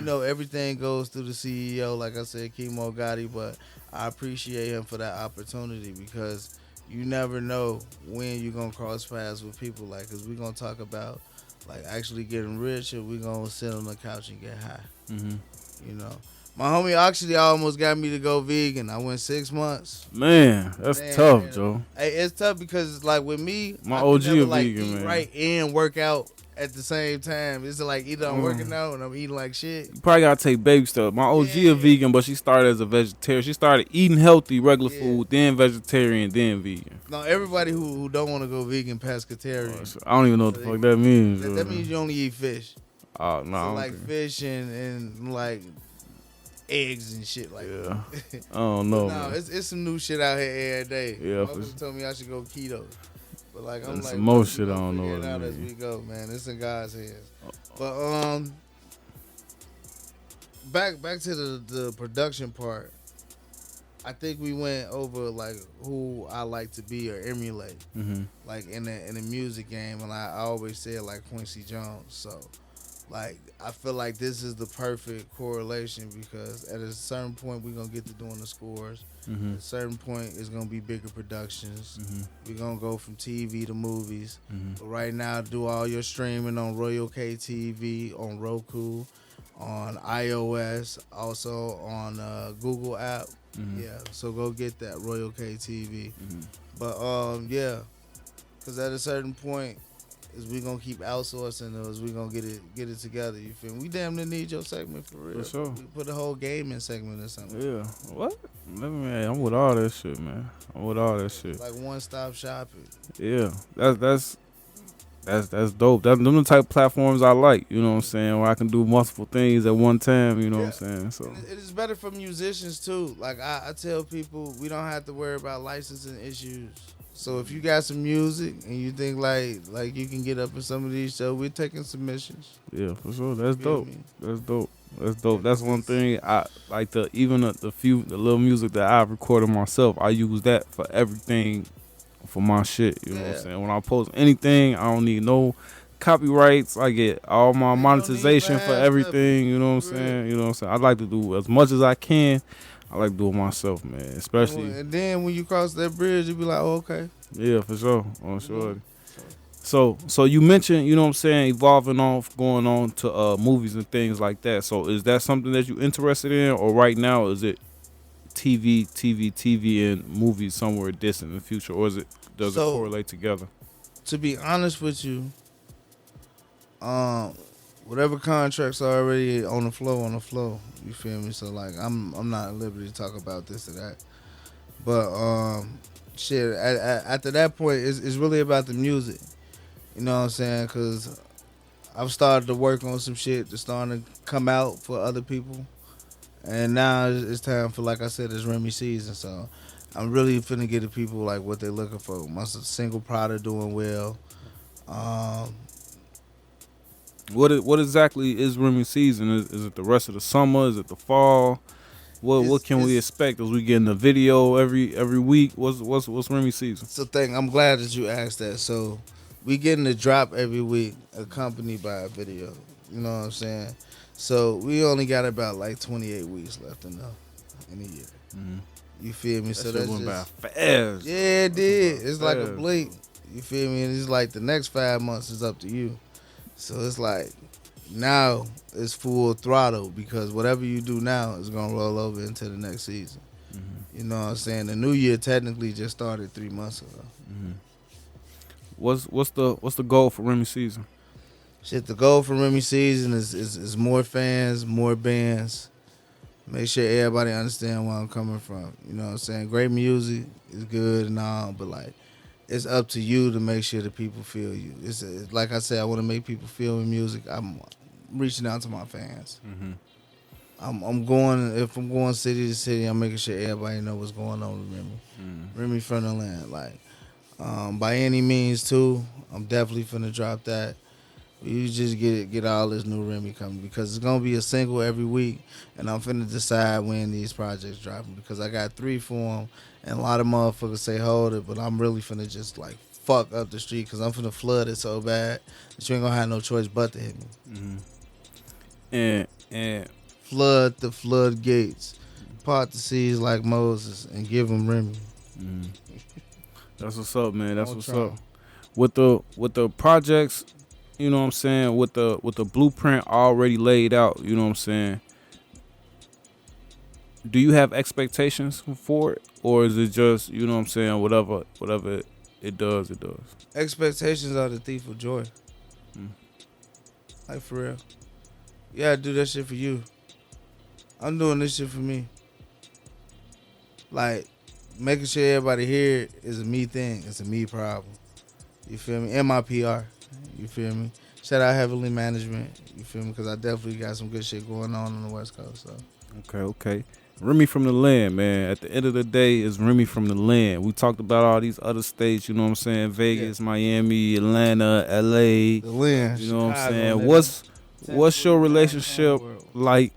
everything goes through the CEO. Like I said, Kimo Gotti, but I appreciate him for that opportunity, because you never know when you're gonna cross paths with people. Like, cause we gonna talk about like actually getting rich, or we gonna sit on the couch and get high. Mm-hmm. You know, my homie actually almost got me to go vegan. I went 6 months. Man, that's Man, tough, Joe. hey, it's tough because like with me, My I OG can never a like vegan, eat man. right and work out at the same time. It's like either I'm working out and I'm eating like shit. You probably gotta take baby stuff. My OG Yeah. a vegan, but she started as a vegetarian. She started eating healthy, regular Yeah. food, then vegetarian, then vegan. No, everybody who don't want to go vegan, pescatarian. I don't even know what the fuck that means. That means you only eat fish. Oh no, I So don't like think- fish and like eggs and shit like yeah. that. I don't know. No, man. it's some new shit out here every day. Yeah, for Motherfuckers told me I should go keto. But like I'm And like some more we shit I gonna don't know figure what it it out as mean. we go, man. It's in God's hands. But back to the production part. I think we went over like who I like to be or emulate, Mm-hmm. like in the music game, and I always said like Quincy Jones. So, like I feel like this is the perfect correlation because at a certain point we're gonna get to doing the scores. Mm-hmm. At a certain point it's gonna be bigger productions. Mm-hmm. We're gonna go from TV to movies. Mm-hmm. But right now, do all your streaming on Royal K TV, on Roku, on iOS, also on Google app. Mm-hmm. Yeah, so go get that Royal K TV. Mm-hmm. But yeah, because at a certain point, is we gonna keep outsourcing those. We gonna get it together. You feel me? We damn near need your segment for real. For sure. We put a whole gaming segment or something. Yeah. What? Man, I'm with all that shit, man. I'm with all that shit. Like one stop shopping. Yeah. That's dope. Them the type of platforms I like. You know what I'm saying? Where I can do multiple things at one time. You know what I'm saying? So. And it is better for musicians too. Like I tell people, we don't have to worry about licensing issues. So if you got some music and you think like you can get up in some of these shows, we're taking submissions. Yeah, for sure. That's Feel dope. me? That's dope. That's dope. That's one thing I like. The little music that I've recorded myself, I use that for everything, for my shit. You know what I'm Yeah. saying? When I post anything, I don't need no copyrights. I get all my Ain't no monetization need to for have everything. You know what I'm For real. saying? You know what I'm saying? I like to do as much as I can. I like to do it myself, man. Especially, And then when you cross that bridge, you be like, oh, okay. yeah, for sure. On sure. So you mentioned, you know what I'm saying, evolving off, going on to movies and things like that. So is that something that you're interested in, or right now is it TV, and movies somewhere distant in the future, or does it So- correlate together? To be honest with you, whatever contracts are already on the flow. You feel me? So like, I'm not at liberty to talk about this or that. But shit, after that point, it's really about the music. You know what I'm saying? Cause I've started to work on some shit that's starting to come out for other people, and now it's time for, like I said, it's Remy season. So I'm really finna get the people like what they're looking for. My single product doing well. What exactly is Remy season? Is it the rest of the summer? Is it the fall? What can we expect as we get in the video every week? What's Remy season? So I'm glad that you asked that. So we getting a drop every week accompanied by a video. You know what I'm saying? So we only got about like 28 weeks left in the year. Mm-hmm. You feel me? That So shit that's went by just, fast. yeah, it did. It's like a Fast. blink. You feel me? And it's like the next 5 months is up to you. So it's like now it's full throttle because whatever you do now is gonna roll over into the next season. Mm-hmm. You know what I'm saying? The new year technically just started 3 months ago. Mm-hmm. What's the goal for Remy season? Shit, the goal for Remy season is more fans, more bands. Make sure everybody understand where I'm coming from. You know what I'm saying? Great music is good and all, but like it's up to you to make sure that people feel you. It's like I said, I want to make people feel with music. I'm reaching out to my fans. Mm-hmm. I'm going, if I'm going city to city, I'm making sure everybody know what's going on with Remy. Mm-hmm. Remy from the land, like by any means too. I'm definitely finna drop that. You just get all this new Remy coming because it's gonna be a single every week, and I'm finna decide when these projects dropping because I got 3 for them, and a lot of motherfuckers say hold it, but I'm really finna just like fuck up the street because I'm finna flood it so bad that you ain't gonna have no choice but to hit me. Mm-hmm. And Flood the floodgates, part the seas like Moses, and give them Remy. mm-hmm. That's what's up, man. That's On what's Trump. up. With the projects, you know what I'm saying, with the blueprint already laid out, you know what I'm saying. Do you have expectations for it, or is it just, you know what I'm saying, whatever it does, it does. Expectations are the thief of joy. Mm. Like for real. Yeah, I do that shit for you. I'm doing this shit for me. Like, making sure everybody here is a me thing. It's a me problem. You feel me? And my PR. You feel me? Shout out Heavenly Management. You feel me? Because I definitely got some good shit going on the West Coast. So. Okay. Remy from the land, man. At the end of the day, it's Remy from the land. We talked about all these other states, you know what I'm saying? Vegas, Miami, Atlanta, LA. The land. You know what I'm Chicago, saying? nigga. What's your relationship like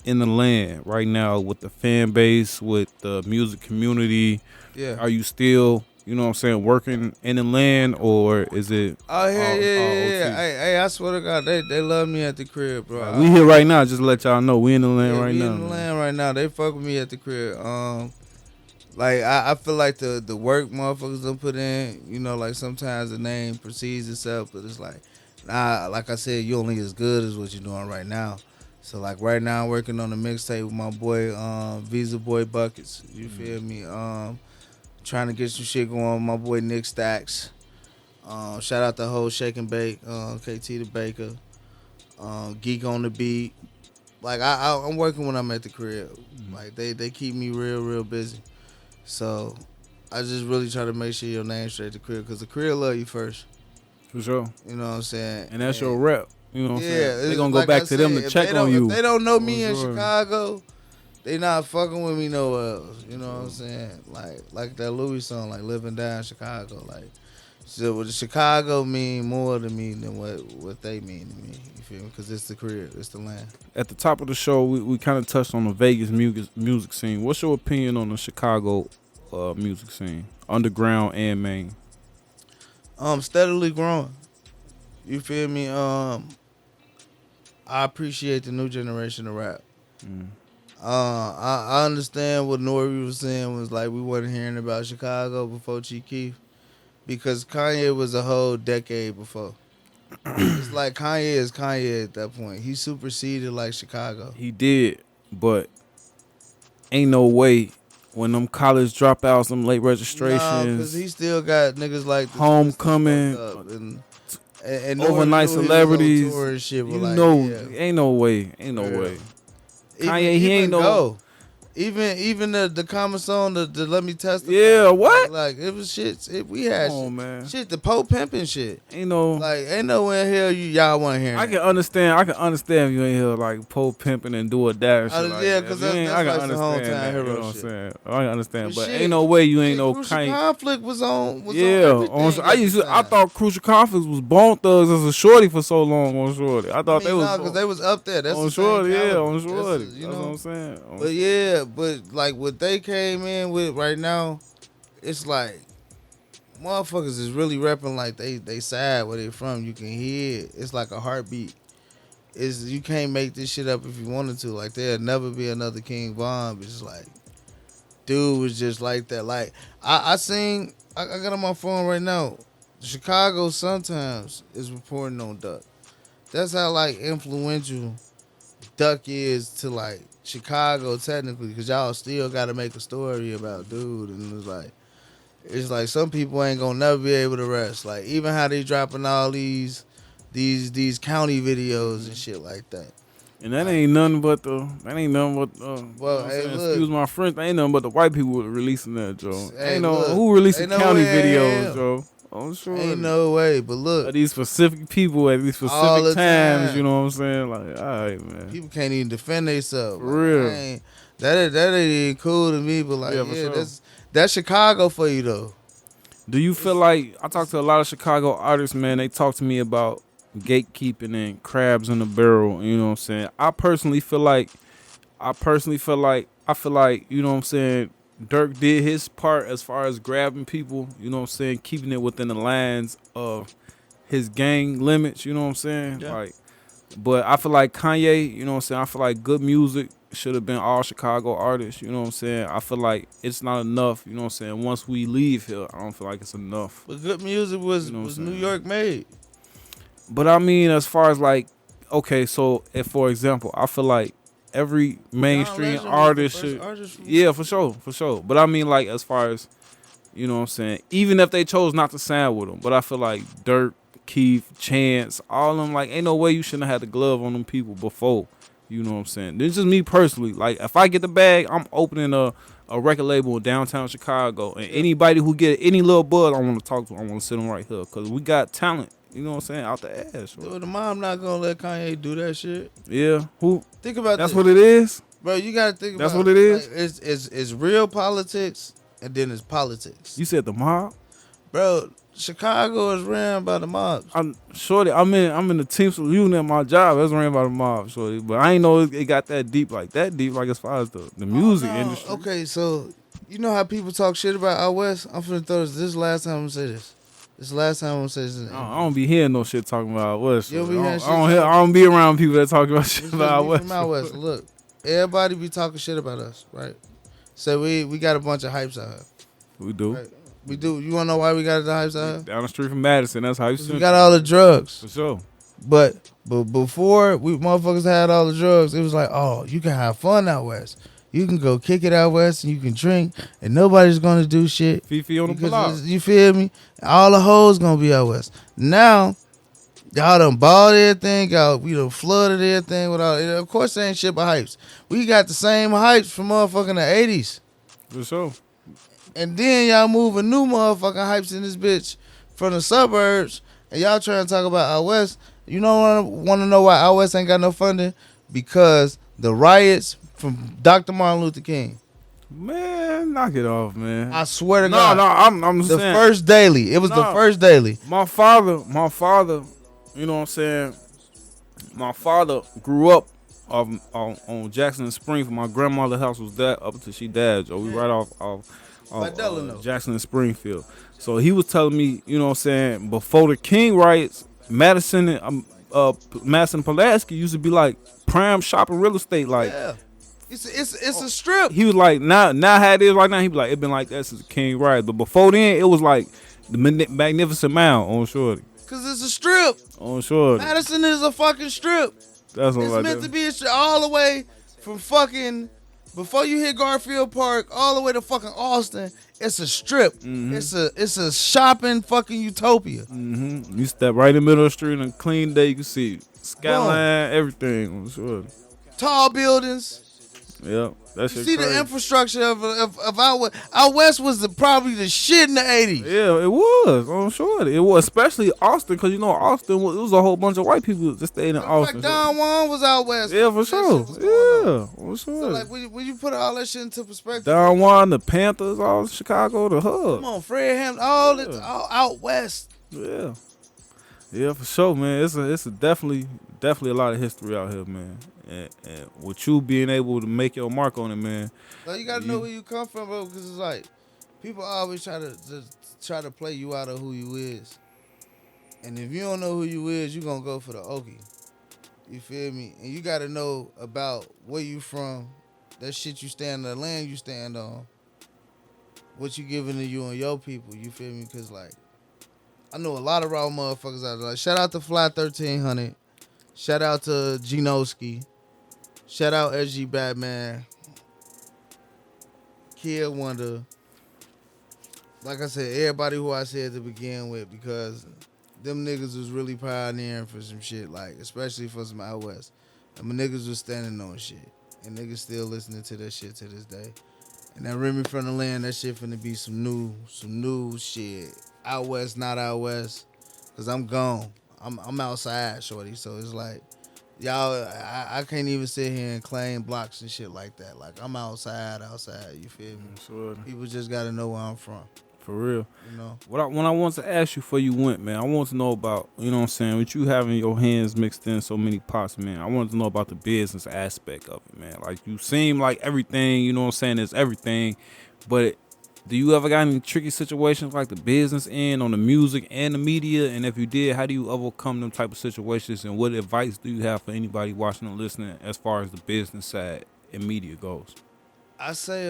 in the land right now with the fan base, with the music community? Yeah. Are you still, you know what I'm saying, working in the land, or is it Oh, all yeah. OT? Hey, I swear to God, they love me at the crib, bro. Right, we here right now, just to let y'all know. We in the land right we now. in the Man. land right now. They fuck with me at the crib. Like I feel like the work motherfuckers don't put in, you know, like sometimes the name precedes itself, but it's like, nah, like I said, you only as good as what you're doing right now. So like right now I'm working on a mixtape with my boy Visa Boy Buckets. You feel me? Trying to get some shit going with my boy Nick Stacks. Shout out the whole Shake and Bake, KT the Baker, Geek on the Beat. Like I'm working when I'm at the crib. Like they keep me real busy. So I just really try to make sure your name's straight at the crib, because the crib love you first. For sure. You know what I'm saying? And that's your rep. You know what I'm saying? Yeah, They're going to go like back I to them said, to check on you. If they don't know me For in sure. Chicago, they not fucking with me nowhere else. You know what I'm saying? Like that Louis song, like Living Down Chicago. Like, so what Chicago mean more to me than what they mean to me. You feel me? Because it's the crib, it's the land. At the top of the show, we kind of touched on the Vegas music scene. What's your opinion on the Chicago music scene, underground and main? Steadily growing. You feel me? I appreciate the new generation of rap. I understand what Nori was saying was like we wasn't hearing about Chicago before Chief Keef, because Kanye was a whole decade before. It's like Kanye is Kanye at that point. He superseded like Chicago. He did, but ain't no way when them college dropouts, them late registrations, because he still got niggas like the Homecoming, and overnight celebrities. And shit, You like, know, yeah. ain't no way. Kanye, he ain't no. Even the common song, the Let Me Testify. Yeah, what? Like it was shit. We had Come on, shit, man. shit, the Pope pimping shit. Ain't no. Like ain't nowhere in hell y'all want to hear. I can understand if you ain't here like Poe pimping and do a dash. Yeah, because that's like the hometown that, hero you know what I'm shit. saying? I can understand, but shit, ain't no way you ain't no Crucial Kanye. Conflict was on. I thought Crucial Conflicts was Bone Thugs as a shorty for so long on Shorty. I thought they was because they was up there. That's on the Shorty, same caliber. on Shorty. You That's know what I'm saying. But yeah, but like what they came in with right now, it's like motherfuckers is really repping like they side where they from. You can hear it. It's like a heartbeat. You can't make this shit up if you wanted to. Like there'll never be another King Von. But it's like dude was just like that. Like I got on my phone right now. Chicago sometimes is reporting on Duck. That's how like influential Duck is to like Chicago technically, because y'all still got to make a story about dude, and it's like some people ain't gonna never be able to rest. Like even how they dropping all these county videos and shit like that. And that ain't nothing but well, hey, look, excuse my French, that ain't nothing but the white people releasing that, Joe. Hey, ain't no look, who releasing ain't no county way videos, Joe. I'm sure. Ain't no way, but look, These specific people at these all the specific times, time. you know what I'm saying? Like, all right, man. People can't even defend themselves. For real. That ain't even cool to me, but like, Yeah, for sure. that's Chicago for you though. Do you feel like, I talk to a lot of Chicago artists, man, they talk to me about gatekeeping and crabs in the barrel, you know what I'm saying? I personally feel like, you know what I'm saying, Dirk did his part as far as grabbing people, you know what I'm saying, keeping it within the lines of his gang limits, you know what I'm saying? Yeah. Like, but I feel like Kanye, you know what I'm saying, I feel like good music should have been all Chicago artists. You know what I'm saying? I feel like it's not enough. You know what I'm saying? Once we leave here, I don't feel like it's enough. But good music was You know what was I'm New saying? York made. But I mean, as far as like, okay, so if for example, I feel like every mainstream Legend was the artist first should, artist from- yeah, for sure. But I mean, like as far as, you know what I'm saying, even if they chose not to sign with them, but I feel like Dirk, Keith, Chance, all of them, like ain't no way you shouldn't have had the glove on them people before. You know what I'm saying? This is just me personally. Like if I get the bag, I'm opening a record label in downtown Chicago, and anybody who get any little buzz, I want to talk to. I want to sit them right here because we got talent. You know what I'm saying? Out the ass. Bro. Dude, the mom not gonna let Kanye do that shit. Yeah. Who? Think about That's this. what it is. Bro, you gotta think about That's what it is? Like, it's real politics and then it's politics. You said the mob. Bro, Chicago is ran by the mobs. I'm shorty. I'm in the team saloon at my job. That's ran by the mob, shorty. But I ain't know it got that deep, like as far as the music industry. Okay, so you know how people talk shit about out west? I'm finna throw this. This is the last time I'm gonna say this. This is the last time I'm gonna say this. I don't be hearing no shit talking about West. You don't be I hearing don't, shit I don't be around people that talk about shit It's about supposed to West. be from out west. Look, everybody be talking shit about us, right? So we got a bunch of hypes out here. We do. Right. We do. You wanna know why we got the hypes out here? Down the street from Madison. That's how you see We got all the drugs. for sure. But before we motherfuckers had all the drugs, it was like, oh, you can have fun out west. You can go kick it out west and you can drink and nobody's gonna do shit. Fifi on the Because block. you feel me? All the hoes gonna be out west. Now, y'all done bought everything, we done flooded everything with all. Of course, there ain't shit but hypes. We got the same hypes from motherfucking the 80s. For sure. And then y'all moving new motherfucking hypes in this bitch from the suburbs, and y'all trying to talk about out west. You know, want to know why out west ain't got no funding? Because the riots from Dr. Martin Luther King. Man, knock it off, man. I swear to No, God. I'm the saying. first daily. It was the No. first daily. My father, you know what I'm saying? My father grew up on Jackson and Springfield. My grandmother's house was that up until she died, Joe. We right off Jackson and Springfield. So he was telling me, you know what I'm saying, before the King riots, Madison and Pulaski used to be like prime shopping real estate. Like Yeah. It's a strip. he was like, now how it is right now, he be like, it been like that since the King riots. But before then, it was like the Magnificent Mile on Shorty. Because it's a strip. On Shorty. Madison is a fucking strip. That's what It's like meant that. to be a strip all the way from fucking, before you hit Garfield Park, all the way to fucking Austin. It's a strip. Mm-hmm. It's a shopping fucking utopia. You step right in the middle of the street on a clean day, you can see skyline, everything on Shorty. Tall buildings. Yep, that You shit see crazy. the infrastructure of our west. Out west was probably the shit in the 80s. Yeah, it was on Shorty. It was especially Austin, because you know Austin it was a whole bunch of white people that stayed in Matter of Austin. fact, Don Juan was out west. Yeah, for That shit sure. was going on. Yeah, for So sure. like when you put all that shit into perspective, Don Juan, the Panthers, all Chicago, the hub. come on, Fred Hampton, all out west. Yeah, yeah, for sure, man. It's a definitely a lot of history out here, man. And with you being able to make your mark on it, man. So you gotta know where you come from, bro, because it's like people always try to play you out of who you is. And if you don't know who you is, you gonna go for the okie. You feel me? And you gotta know about where you from, that shit you stand on, the land you stand on, what you giving to you and your people. You feel me? Because like I know a lot of raw motherfuckers out there. Like shout out to Fly 1300, shout out to Genoski, shout out SG Batman, Kid Wonder. Like I said, everybody who I said to begin with, because them niggas was really pioneering for some shit, like especially for some out west. And my niggas was standing on shit, and niggas still listening to that shit to this day. And that Remy4rmDaLxnd, that shit finna be some new shit. Out west, not out west, cause I'm gone. I'm outside, shorty. So it's like, y'all, I can't even sit here and claim blocks and shit like that. Like I'm outside. You feel me? Sure. People just gotta know where I'm from. For real. You know. When I want to ask you before you went, man, I want to know about, you know what I'm saying, with you having your hands mixed in so many pots, man, I wanted to know about the business aspect of it, man. Like, you seem like everything, you know what I'm saying, is everything, but do you ever got any tricky situations like the business end on the music and the media? And if you did, how do you overcome them type of situations? And what advice do you have for anybody watching and listening as far as the business side in media goes? I say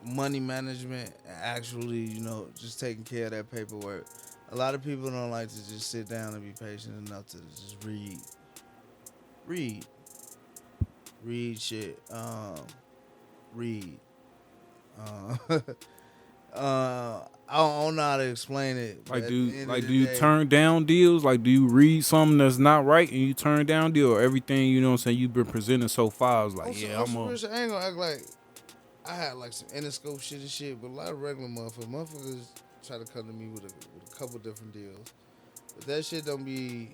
money management and actually, just taking care of that paperwork. A lot of people don't like to just sit down and be patient enough to just read, read shit, read. Uh, I don't know how to explain it. But Like, at do the end like of do the you day, turn down deals? Like, do you read something that's not right and you turn down deal, or everything you know what I'm saying you've been presenting so far is like, on yeah, some I'm a real shit, I ain't gonna act like I had like some Interscope shit and shit, but a lot of regular motherfuckers try to come to me with a couple different deals. But that shit don't be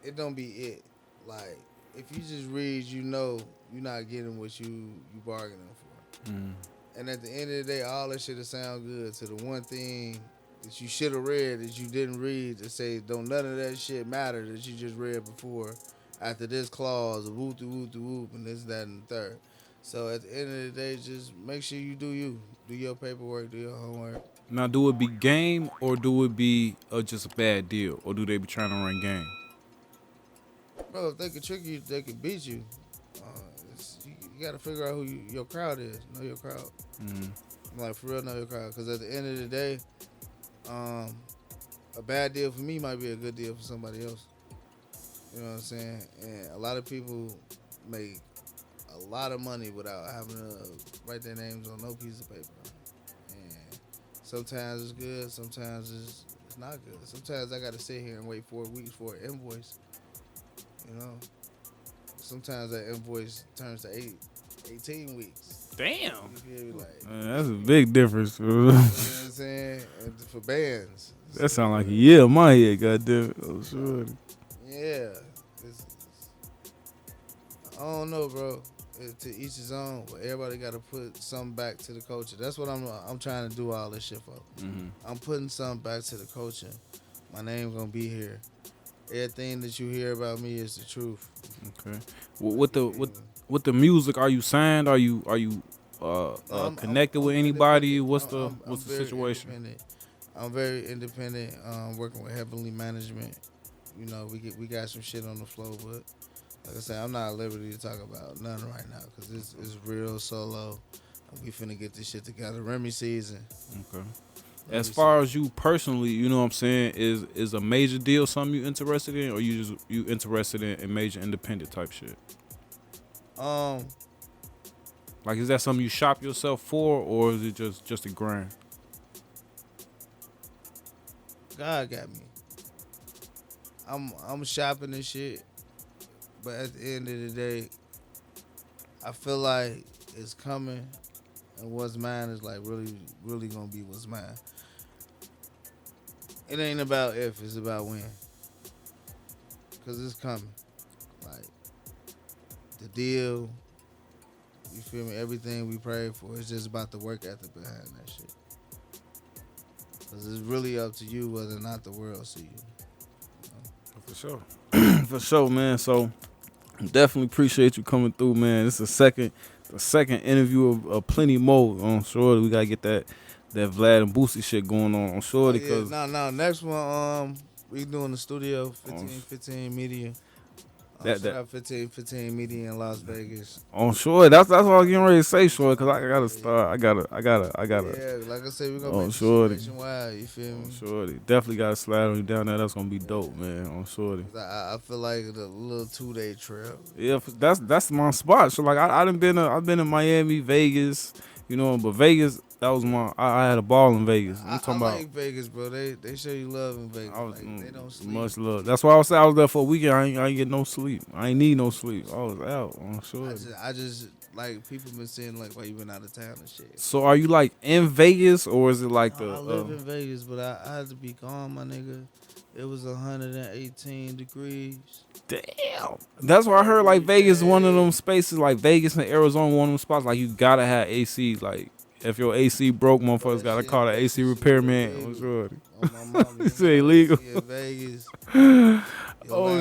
it. Like, if you just read, you're not getting what you bargaining for. And at the end of the day, all that shit will sound good to the one thing that you should have read that you didn't read to say don't none of that shit matter that you just read before after this clause, whoop, and this, that, and the third. So at the end of the day, just make sure you. Do your paperwork, do your homework. now. Do it be game or do it be just a bad deal, or do they be trying to run game? Bro, if they can trick you, they can beat you. You got to figure out who your crowd is. Know your crowd. Like, for real, know your crowd. Because at the end of the day, a bad deal for me might be a good deal for somebody else. You know what I'm saying? And a lot of people make a lot of money without having to write their names on no piece of paper. And sometimes it's good, sometimes it's not good. Sometimes I got to sit here and wait 4 weeks for an invoice. Sometimes that invoice turns to 18 weeks. Damn. You feel me? Like, That's a big difference. you know what I'm saying? And for bands. That sound like a year in my head, goddamn it. Oh, sure. Yeah. I don't know, bro. To each his own, but everybody got to put something back to the culture. That's what I'm trying to do all this shit for. I'm putting something back to the culture. My name gonna be here. Everything that you hear about me is the truth. Okay. With the music, are you signed? Are you connected with anybody? What's the situation? I'm very independent. Working with Heavenly Management. We got some shit on the floor, but like I said, I'm not at liberty to talk about nothing right now because it's real solo. We finna get this shit together. Remy season. Okay. As far as you personally, you know what I'm saying, is a major deal something you interested in, or you interested in major independent type shit? Like, is that something you shop yourself for, or is it just a grind? God got me. I'm shopping and shit, but at the end of the day, I feel like it's coming, and what's mine is like really, really gonna be what's mine. It ain't about if, it's about when. Cause it's coming. Like, the deal, you feel me? Everything we pray for, it's just about the work ethic behind that shit. Cause it's really up to you whether or not the world see you. For sure. For sure, man. So definitely appreciate you coming through, man. This is the second interview of plenty more. I'm sure we gotta get that Vlad and Boosie shit going on Shorty. Cause next one, we doing the studio 1515 Media. Shout out 1515 Media in Las Vegas. On Shorty, that's what I was getting ready to say, Shorty, cause I gotta start. I gotta. Yeah, like I said, we're gonna make Shorty. this nationwide. You feel me? Shorty, definitely gotta slide on you down there. That's gonna be dope, man. On Shorty. I feel like a little 2-day trip. Yeah, that's my spot. So like, I've been in Miami, Vegas, but Vegas. That was I had a ball in Vegas. I like Vegas, bro. They show you love in Vegas. They don't sleep. Much love. That's why I was there for a weekend. I ain't get no sleep. I ain't need no sleep. I was out. I'm sure. I just like people been saying like why you been out of town and shit. So are you like in Vegas or is it like I live in Vegas, but I had to be gone, my nigga. It was 118 degrees. Damn. That's why I heard like Vegas is one of them spaces, like Vegas and Arizona, one of them spots like you gotta have AC. Like, if your AC broke, motherfuckers gotta call the AC repairman. I'm sure. On my mama, It's illegal. In Vegas. Oh,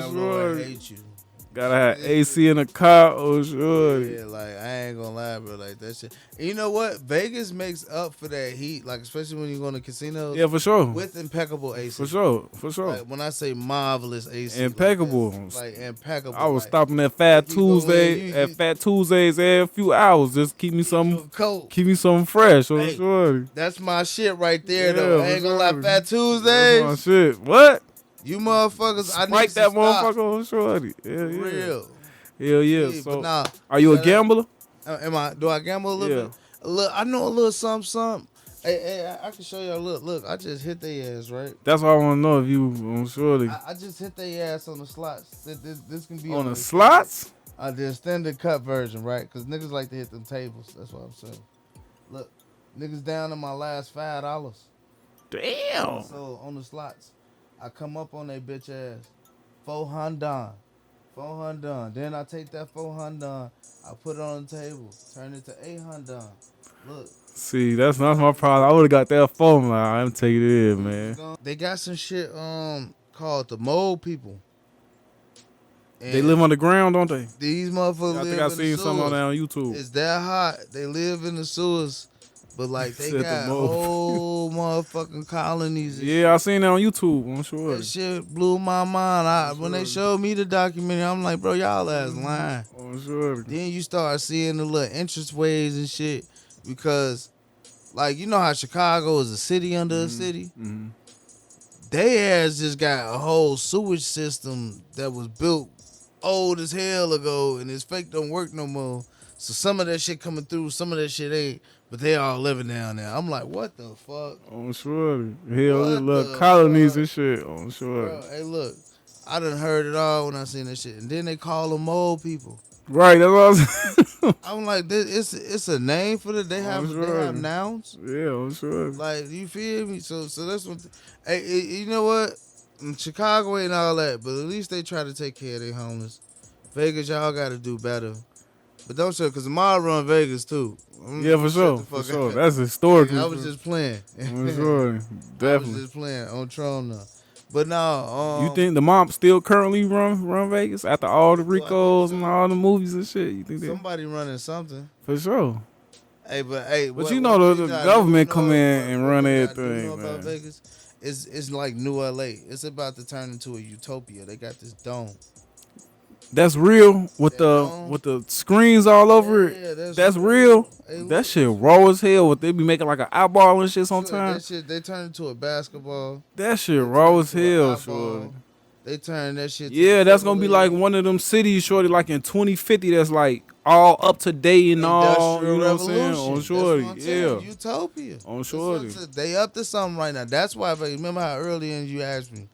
sure. Hate you. Gotta have AC in the car. Oh, sure. Yeah, like I ain't gonna lie, bro. Like that shit. And you know what? Vegas makes up for that heat, like especially when you go to casinos. Yeah, for sure. With impeccable AC. For sure. For sure. Like when I say marvelous AC, Impeccable. like impeccable. I was like, stopping at Fat if you go in, Tuesday, at Fat Tuesdays every few hours. Just keep me some cold. Keep me something fresh. Oh, Hey, sure. That's my shit right there, though. I ain't gonna lie, Fat Tuesdays. That's my shit. What? You motherfuckers, I need Sprite to that stop. motherfucker on shorty. Yeah, For yeah. real. Hell yeah. Yeah, So, but nah, are you a gambler? Am I? Do I gamble a little bit? A little, I know a little something. Hey, I can show y'all. Look, I just hit their ass, right? That's what I want to know if you on shorty. I just hit their ass on the slots. This can be On the slots? The extended cut version, right? Because niggas like to hit them tables. That's what I'm saying. Look, niggas down to my last $5. Damn. So on the slots, I come up on they bitch ass. 400. 400. Then I take that 400. I put it on the table. Turn it to 800. Look. See, that's not my problem. I would have got that phone line. I'm taking it in, man. They got some shit called the mole people. And they live on the ground, don't they? These motherfuckers I live think I in seen the something on sewers. that on YouTube. It's that hot. They live in the sewers. But like they Said the got mole. whole motherfucking colonies. And Yeah, I seen that on YouTube. I'm sure. that shit blew my mind. When they showed me the documentary, I'm like, bro, y'all ass lying. I'm sure. Then you start seeing the little interest waves and shit because, like, you know how Chicago is a city under a city? Mm-hmm. They ass just got a whole sewage system that was built old as hell ago and it's fake, don't work no more. So some of that shit coming through, some of that shit ain't, but they all living down there. I'm like, what the fuck? I'm sure. Hell, What little the colonies fuck? and shit. I'm sure. Bro, hey, look, I done heard it all when I seen that shit. And then they call them mole people. Right, that's what I was. I'm like, it's a name for the. They have nouns. Yeah, I'm sure. Like, you feel me? So that's what. Hey, you know what? Chicago ain't all that, but at least they try to take care of their homeless. Vegas, y'all got to do better. But don't show, because tomorrow run Vegas too. Yeah, for sure. For sure. That's historic. I was just playing. For sure. I was Definitely. just playing on Tron now. But no, You think the mob still currently run Vegas after all the Ricos and all the movies and shit? You think somebody running something? For sure. Hey, but But you know the government come in and run everything, you know about man. Vegas? It's like New LA. It's about to turn into a utopia. They got this dome. That's real with the screens all over it. Yeah, that's real. Hey, that shit raw as hell. What they be making like an eyeball and shit sometimes. That shit they turn into a basketball. That shit raw as hell, shorty. They turn that shit. Yeah, that's gonna be like one of them cities, shorty, like in 2050. That's like all up to date and all. You know what I'm saying? On shorty, yeah. Utopia. On shorty. They up to something right now. That's why. Remember how earlier you asked me?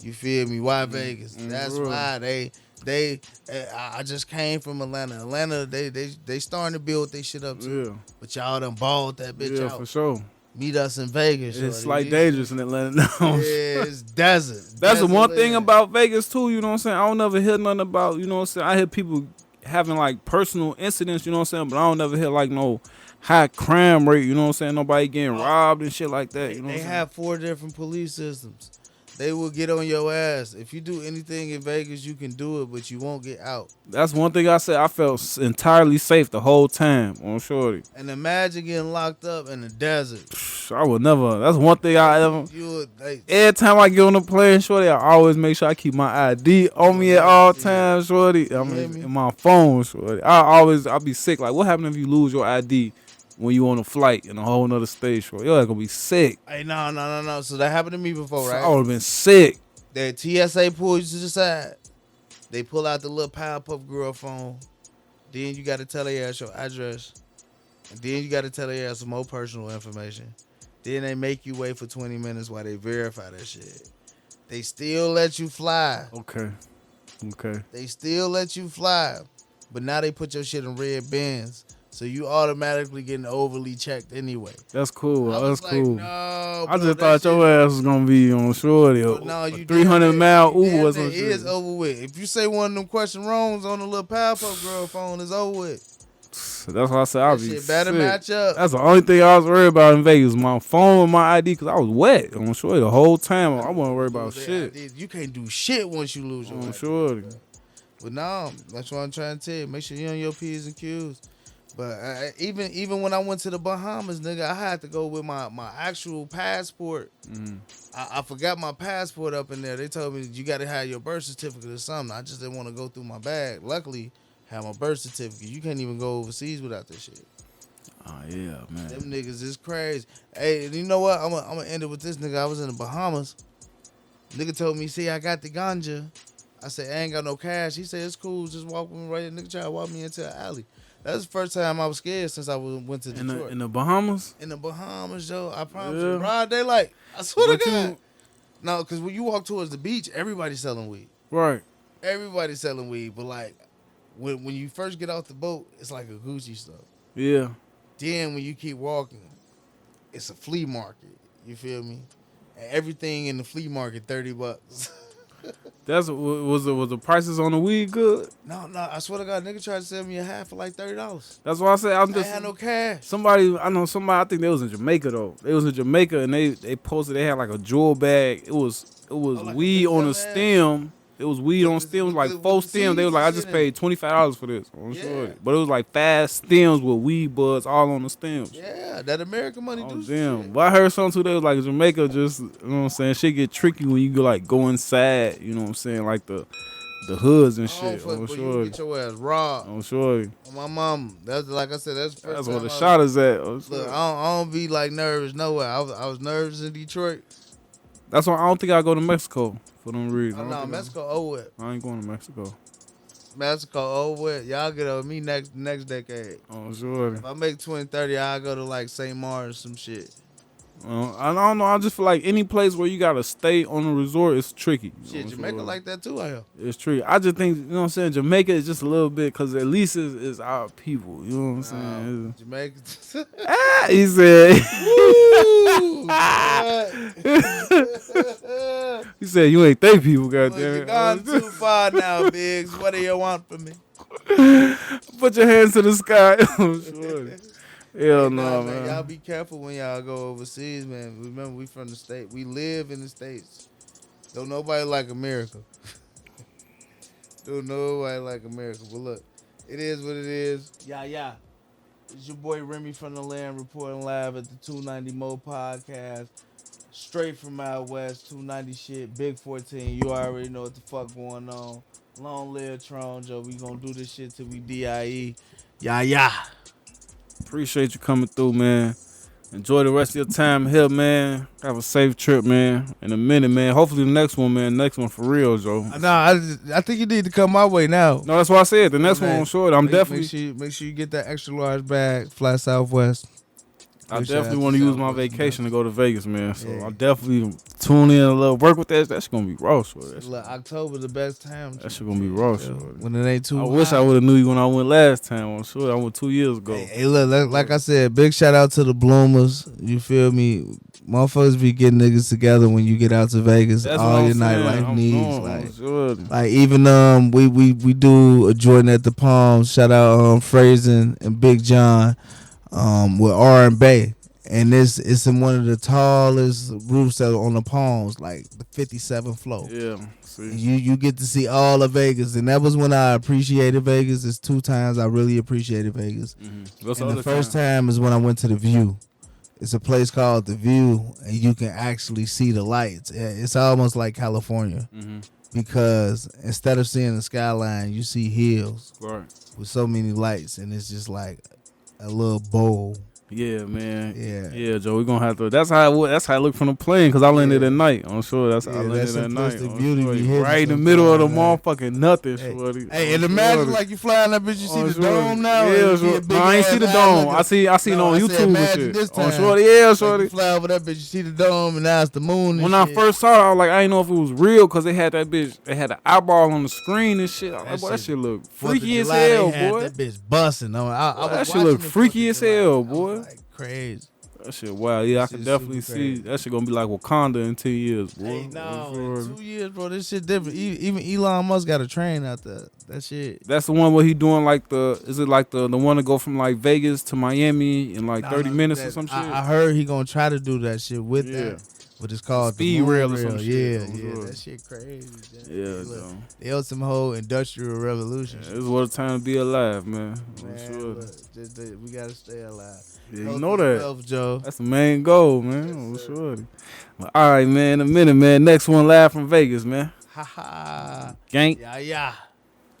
You feel me? Why Vegas? That's why I just came from Atlanta. Atlanta, they starting to build their shit up too. Yeah. But y'all done balled that bitch out. Yeah, for sure. Meet us in Vegas. It's like dangerous in Atlanta now. Yeah, it's desert. That's the one thing about Vegas too, you know what I'm saying? I don't never hear nothing about, you know what I'm saying? I hear people having like personal incidents, you know what I'm saying? But I don't never hear like no high crime rate, you know what I'm saying? Nobody getting robbed and shit like that. You know they have 4 different police systems. They will get on your ass. If you do anything in Vegas, you can do it, but you won't get out. That's one thing I said. I felt entirely safe the whole time on shorty. And imagine getting locked up in the desert. I would never. That's one thing I ever. Like, every time I get on the plane, shorty, I always make sure I keep my ID on me at all times, shorty. I mean, in my phone, shorty. I'll be sick. Like, what happens if you lose your ID when you on a flight in a whole nother state, shorty? You're gonna be sick. Hey, no. So that happened to me before, right? I would have been sick. That TSA pulls you to the side. They pull out the little Powerpuff Girl phone. Then you got to tell their ass your address. And then you got to tell their ass some more personal information. Then they make you wait for 20 minutes while they verify that shit. They still let you fly. Okay. They still let you fly. But now they put your shit in red bins. So you automatically getting overly checked anyway. That's cool. That's cool. No, I just thought your ass was gonna be on shorty. No, you 300-mile Uber or something. It is over with. If you say one of them question wrongs on the little Powerpuff Girl phone, it's over with. That's why I said I'll be shit better sick. match up. That's the only thing I was worried about in Vegas. My phone and my ID, because I was wet on shorty the whole time. I wasn't worried about shit. You can't do shit once you lose your ID. Shorty. But no, that's what I'm trying to tell you. Make sure you on your P's and Q's. But even when I went to the Bahamas, nigga, I had to go with my actual passport. I forgot my passport up in there. They told me you got to have your birth certificate or something. I just didn't want to go through my bag. Luckily, I had my birth certificate. You can't even go overseas without this shit. Oh yeah, man. Them niggas is crazy. Hey, you know what? I'm gonna end it with this nigga. I was in the Bahamas. Nigga told me, see, I got the ganja. I said, I ain't got no cash. He said, it's cool. Just walk me right in. Nigga tried to walk me into an alley. That's the first time I was scared since I went to Detroit. In the Bahamas? In the Bahamas, yo. I promise you. Broad daylight. I swear to God. No, because when you walk towards the beach, everybody's selling weed. Right. Everybody's selling weed. But, like, when you first get off the boat, it's like a Gucci store. Yeah. Then when you keep walking, it's a flea market. You feel me? And everything in the flea market, $30. Was the prices on the weed good? No, I swear to God, nigga tried to sell me a half for like $30. That's why I said I had no cash. I know somebody, I think they was in Jamaica though. They was in Jamaica and they posted they had like a jewel bag. It was like weed on a ass. stem. It was weed on stems, like 4 stems. They was like, I just paid $25 for this. I'm sure. But it was like 5 stems with weed buds all on the stems. Yeah, that American money do damn. shit. But I heard something too. They was like Jamaica just, you know what I'm saying, shit get tricky when you go inside, you know what I'm saying, like the hoods and shit. I'm sure. You get your ass raw. I'm sure. My mom, that's like I said, that's the first That's time where the shot is at. I'm Look, sure. I don't be like nervous nowhere. I was nervous in Detroit. That's why I don't think I go to Mexico for them reasons. Oh, no, Mexico over it. I ain't going to Mexico. Mexico over it. Y'all get over me next decade. Oh, sure. If I make 2030, I'll go to like St. Mars or some shit. I don't know. I just feel like any place where you gotta stay on a resort is tricky. Shit, Jamaica like that too, I hear. It's tricky. I just think, you know what I'm saying, Jamaica is just a little bit, because at least it's our people. You know what I'm saying? Jamaica. He said. He said, you ain't they people, goddamn. You're gone too far now, Biggs. What do you want from me? Put your hands to the sky. I'm sure. Hell no, man. Y'all be careful when y'all go overseas, man. Remember, we from the state. We live in the States. Don't nobody like America. Don't nobody like America. But look, it is what it is. Yeah. It's your boy Remy from the land reporting live at the 290 Mo podcast. Straight from out west, 290 shit, Big 14. You already know what the fuck going on. Long live Tron, Joe. We gonna do this shit till we DIE. Yeah. Appreciate you coming through, man. Enjoy the rest of your time here, man. Have a safe trip, man. In a minute, man. Hopefully the next one, man. Next one for real, Joe. Nah, I think you need to come my way now. No, that's why I said. The next one, I'm sure. I'm definitely. Make sure you get that extra large bag. Fly Southwest. I definitely want to use my vacation to go to Vegas, man. So I'll definitely tune in a little, work with that. That's gonna be raw, so look, October the best time. That shit gonna be raw, so when it ain't too hot. Wish I would have knew you when I went last time. I'm sure I went 2 years ago. Hey, look, like I said, big shout out to the Bloomers. You feel me? Motherfuckers be getting niggas together when you get out to Vegas. That's all your nightlife needs, like even we do a Jordan at the Palms. Shout out Frazen and Big John. With R&B, and it's in one of the tallest roofs that are on the Palms, like the 57th floor. Yeah, see. You get to see all of Vegas, and that was when I appreciated Vegas. It's 2 times I really appreciated Vegas. Mm-hmm. And the first time is when I went to the View. It's a place called the View, and you can actually see the lights. It's almost like California, because instead of seeing the skyline, you see hills with so many lights, and it's just like a little bowl. Yeah, man. Yeah, Joe. We gonna have to. That's how it looked from the plane, because I landed at night. I'm sure that's how I landed at night. Right in the middle of the motherfucking nothing, shorty. Hey, and imagine like you flying that bitch, you see the dome now. Yeah, no, I ain't see the dome. I seen it on YouTube and shit. On shorty, yeah, shorty. You fly over that bitch, you see the dome, and now it's the moon. When I first saw it, I was like, I didn't know if it was real, because they had that bitch. They had the eyeball on the screen and shit. I was like, boy, that shit look freaky as hell, boy. That bitch busting. That shit look freaky as hell, boy. Like crazy. That shit wild. Yeah, I can definitely see that shit gonna be like Wakanda in 10 years, boy. Hey, no, in 2 years, bro. This shit different. Even Elon Musk got a train out there. That shit. That's the one where he doing like is it like the one to go from like Vegas to Miami in like 30 minutes or some shit? I heard he gonna try to do that shit with that. But it's called Speed the moon rail or some shit. Yeah, I'm yeah, sure. that shit crazy. Yeah, Look, though. they on some whole industrial revolution. This is what a time to be alive, man. Man, Sure. look, we gotta stay alive. Yeah, you Health know is that. wealth, Joe. That's the main goal, man. Yes, sure. Well, all right, man. In a minute, man. Next one live from Vegas, man. Ha ha. Gang. Yeah, yeah.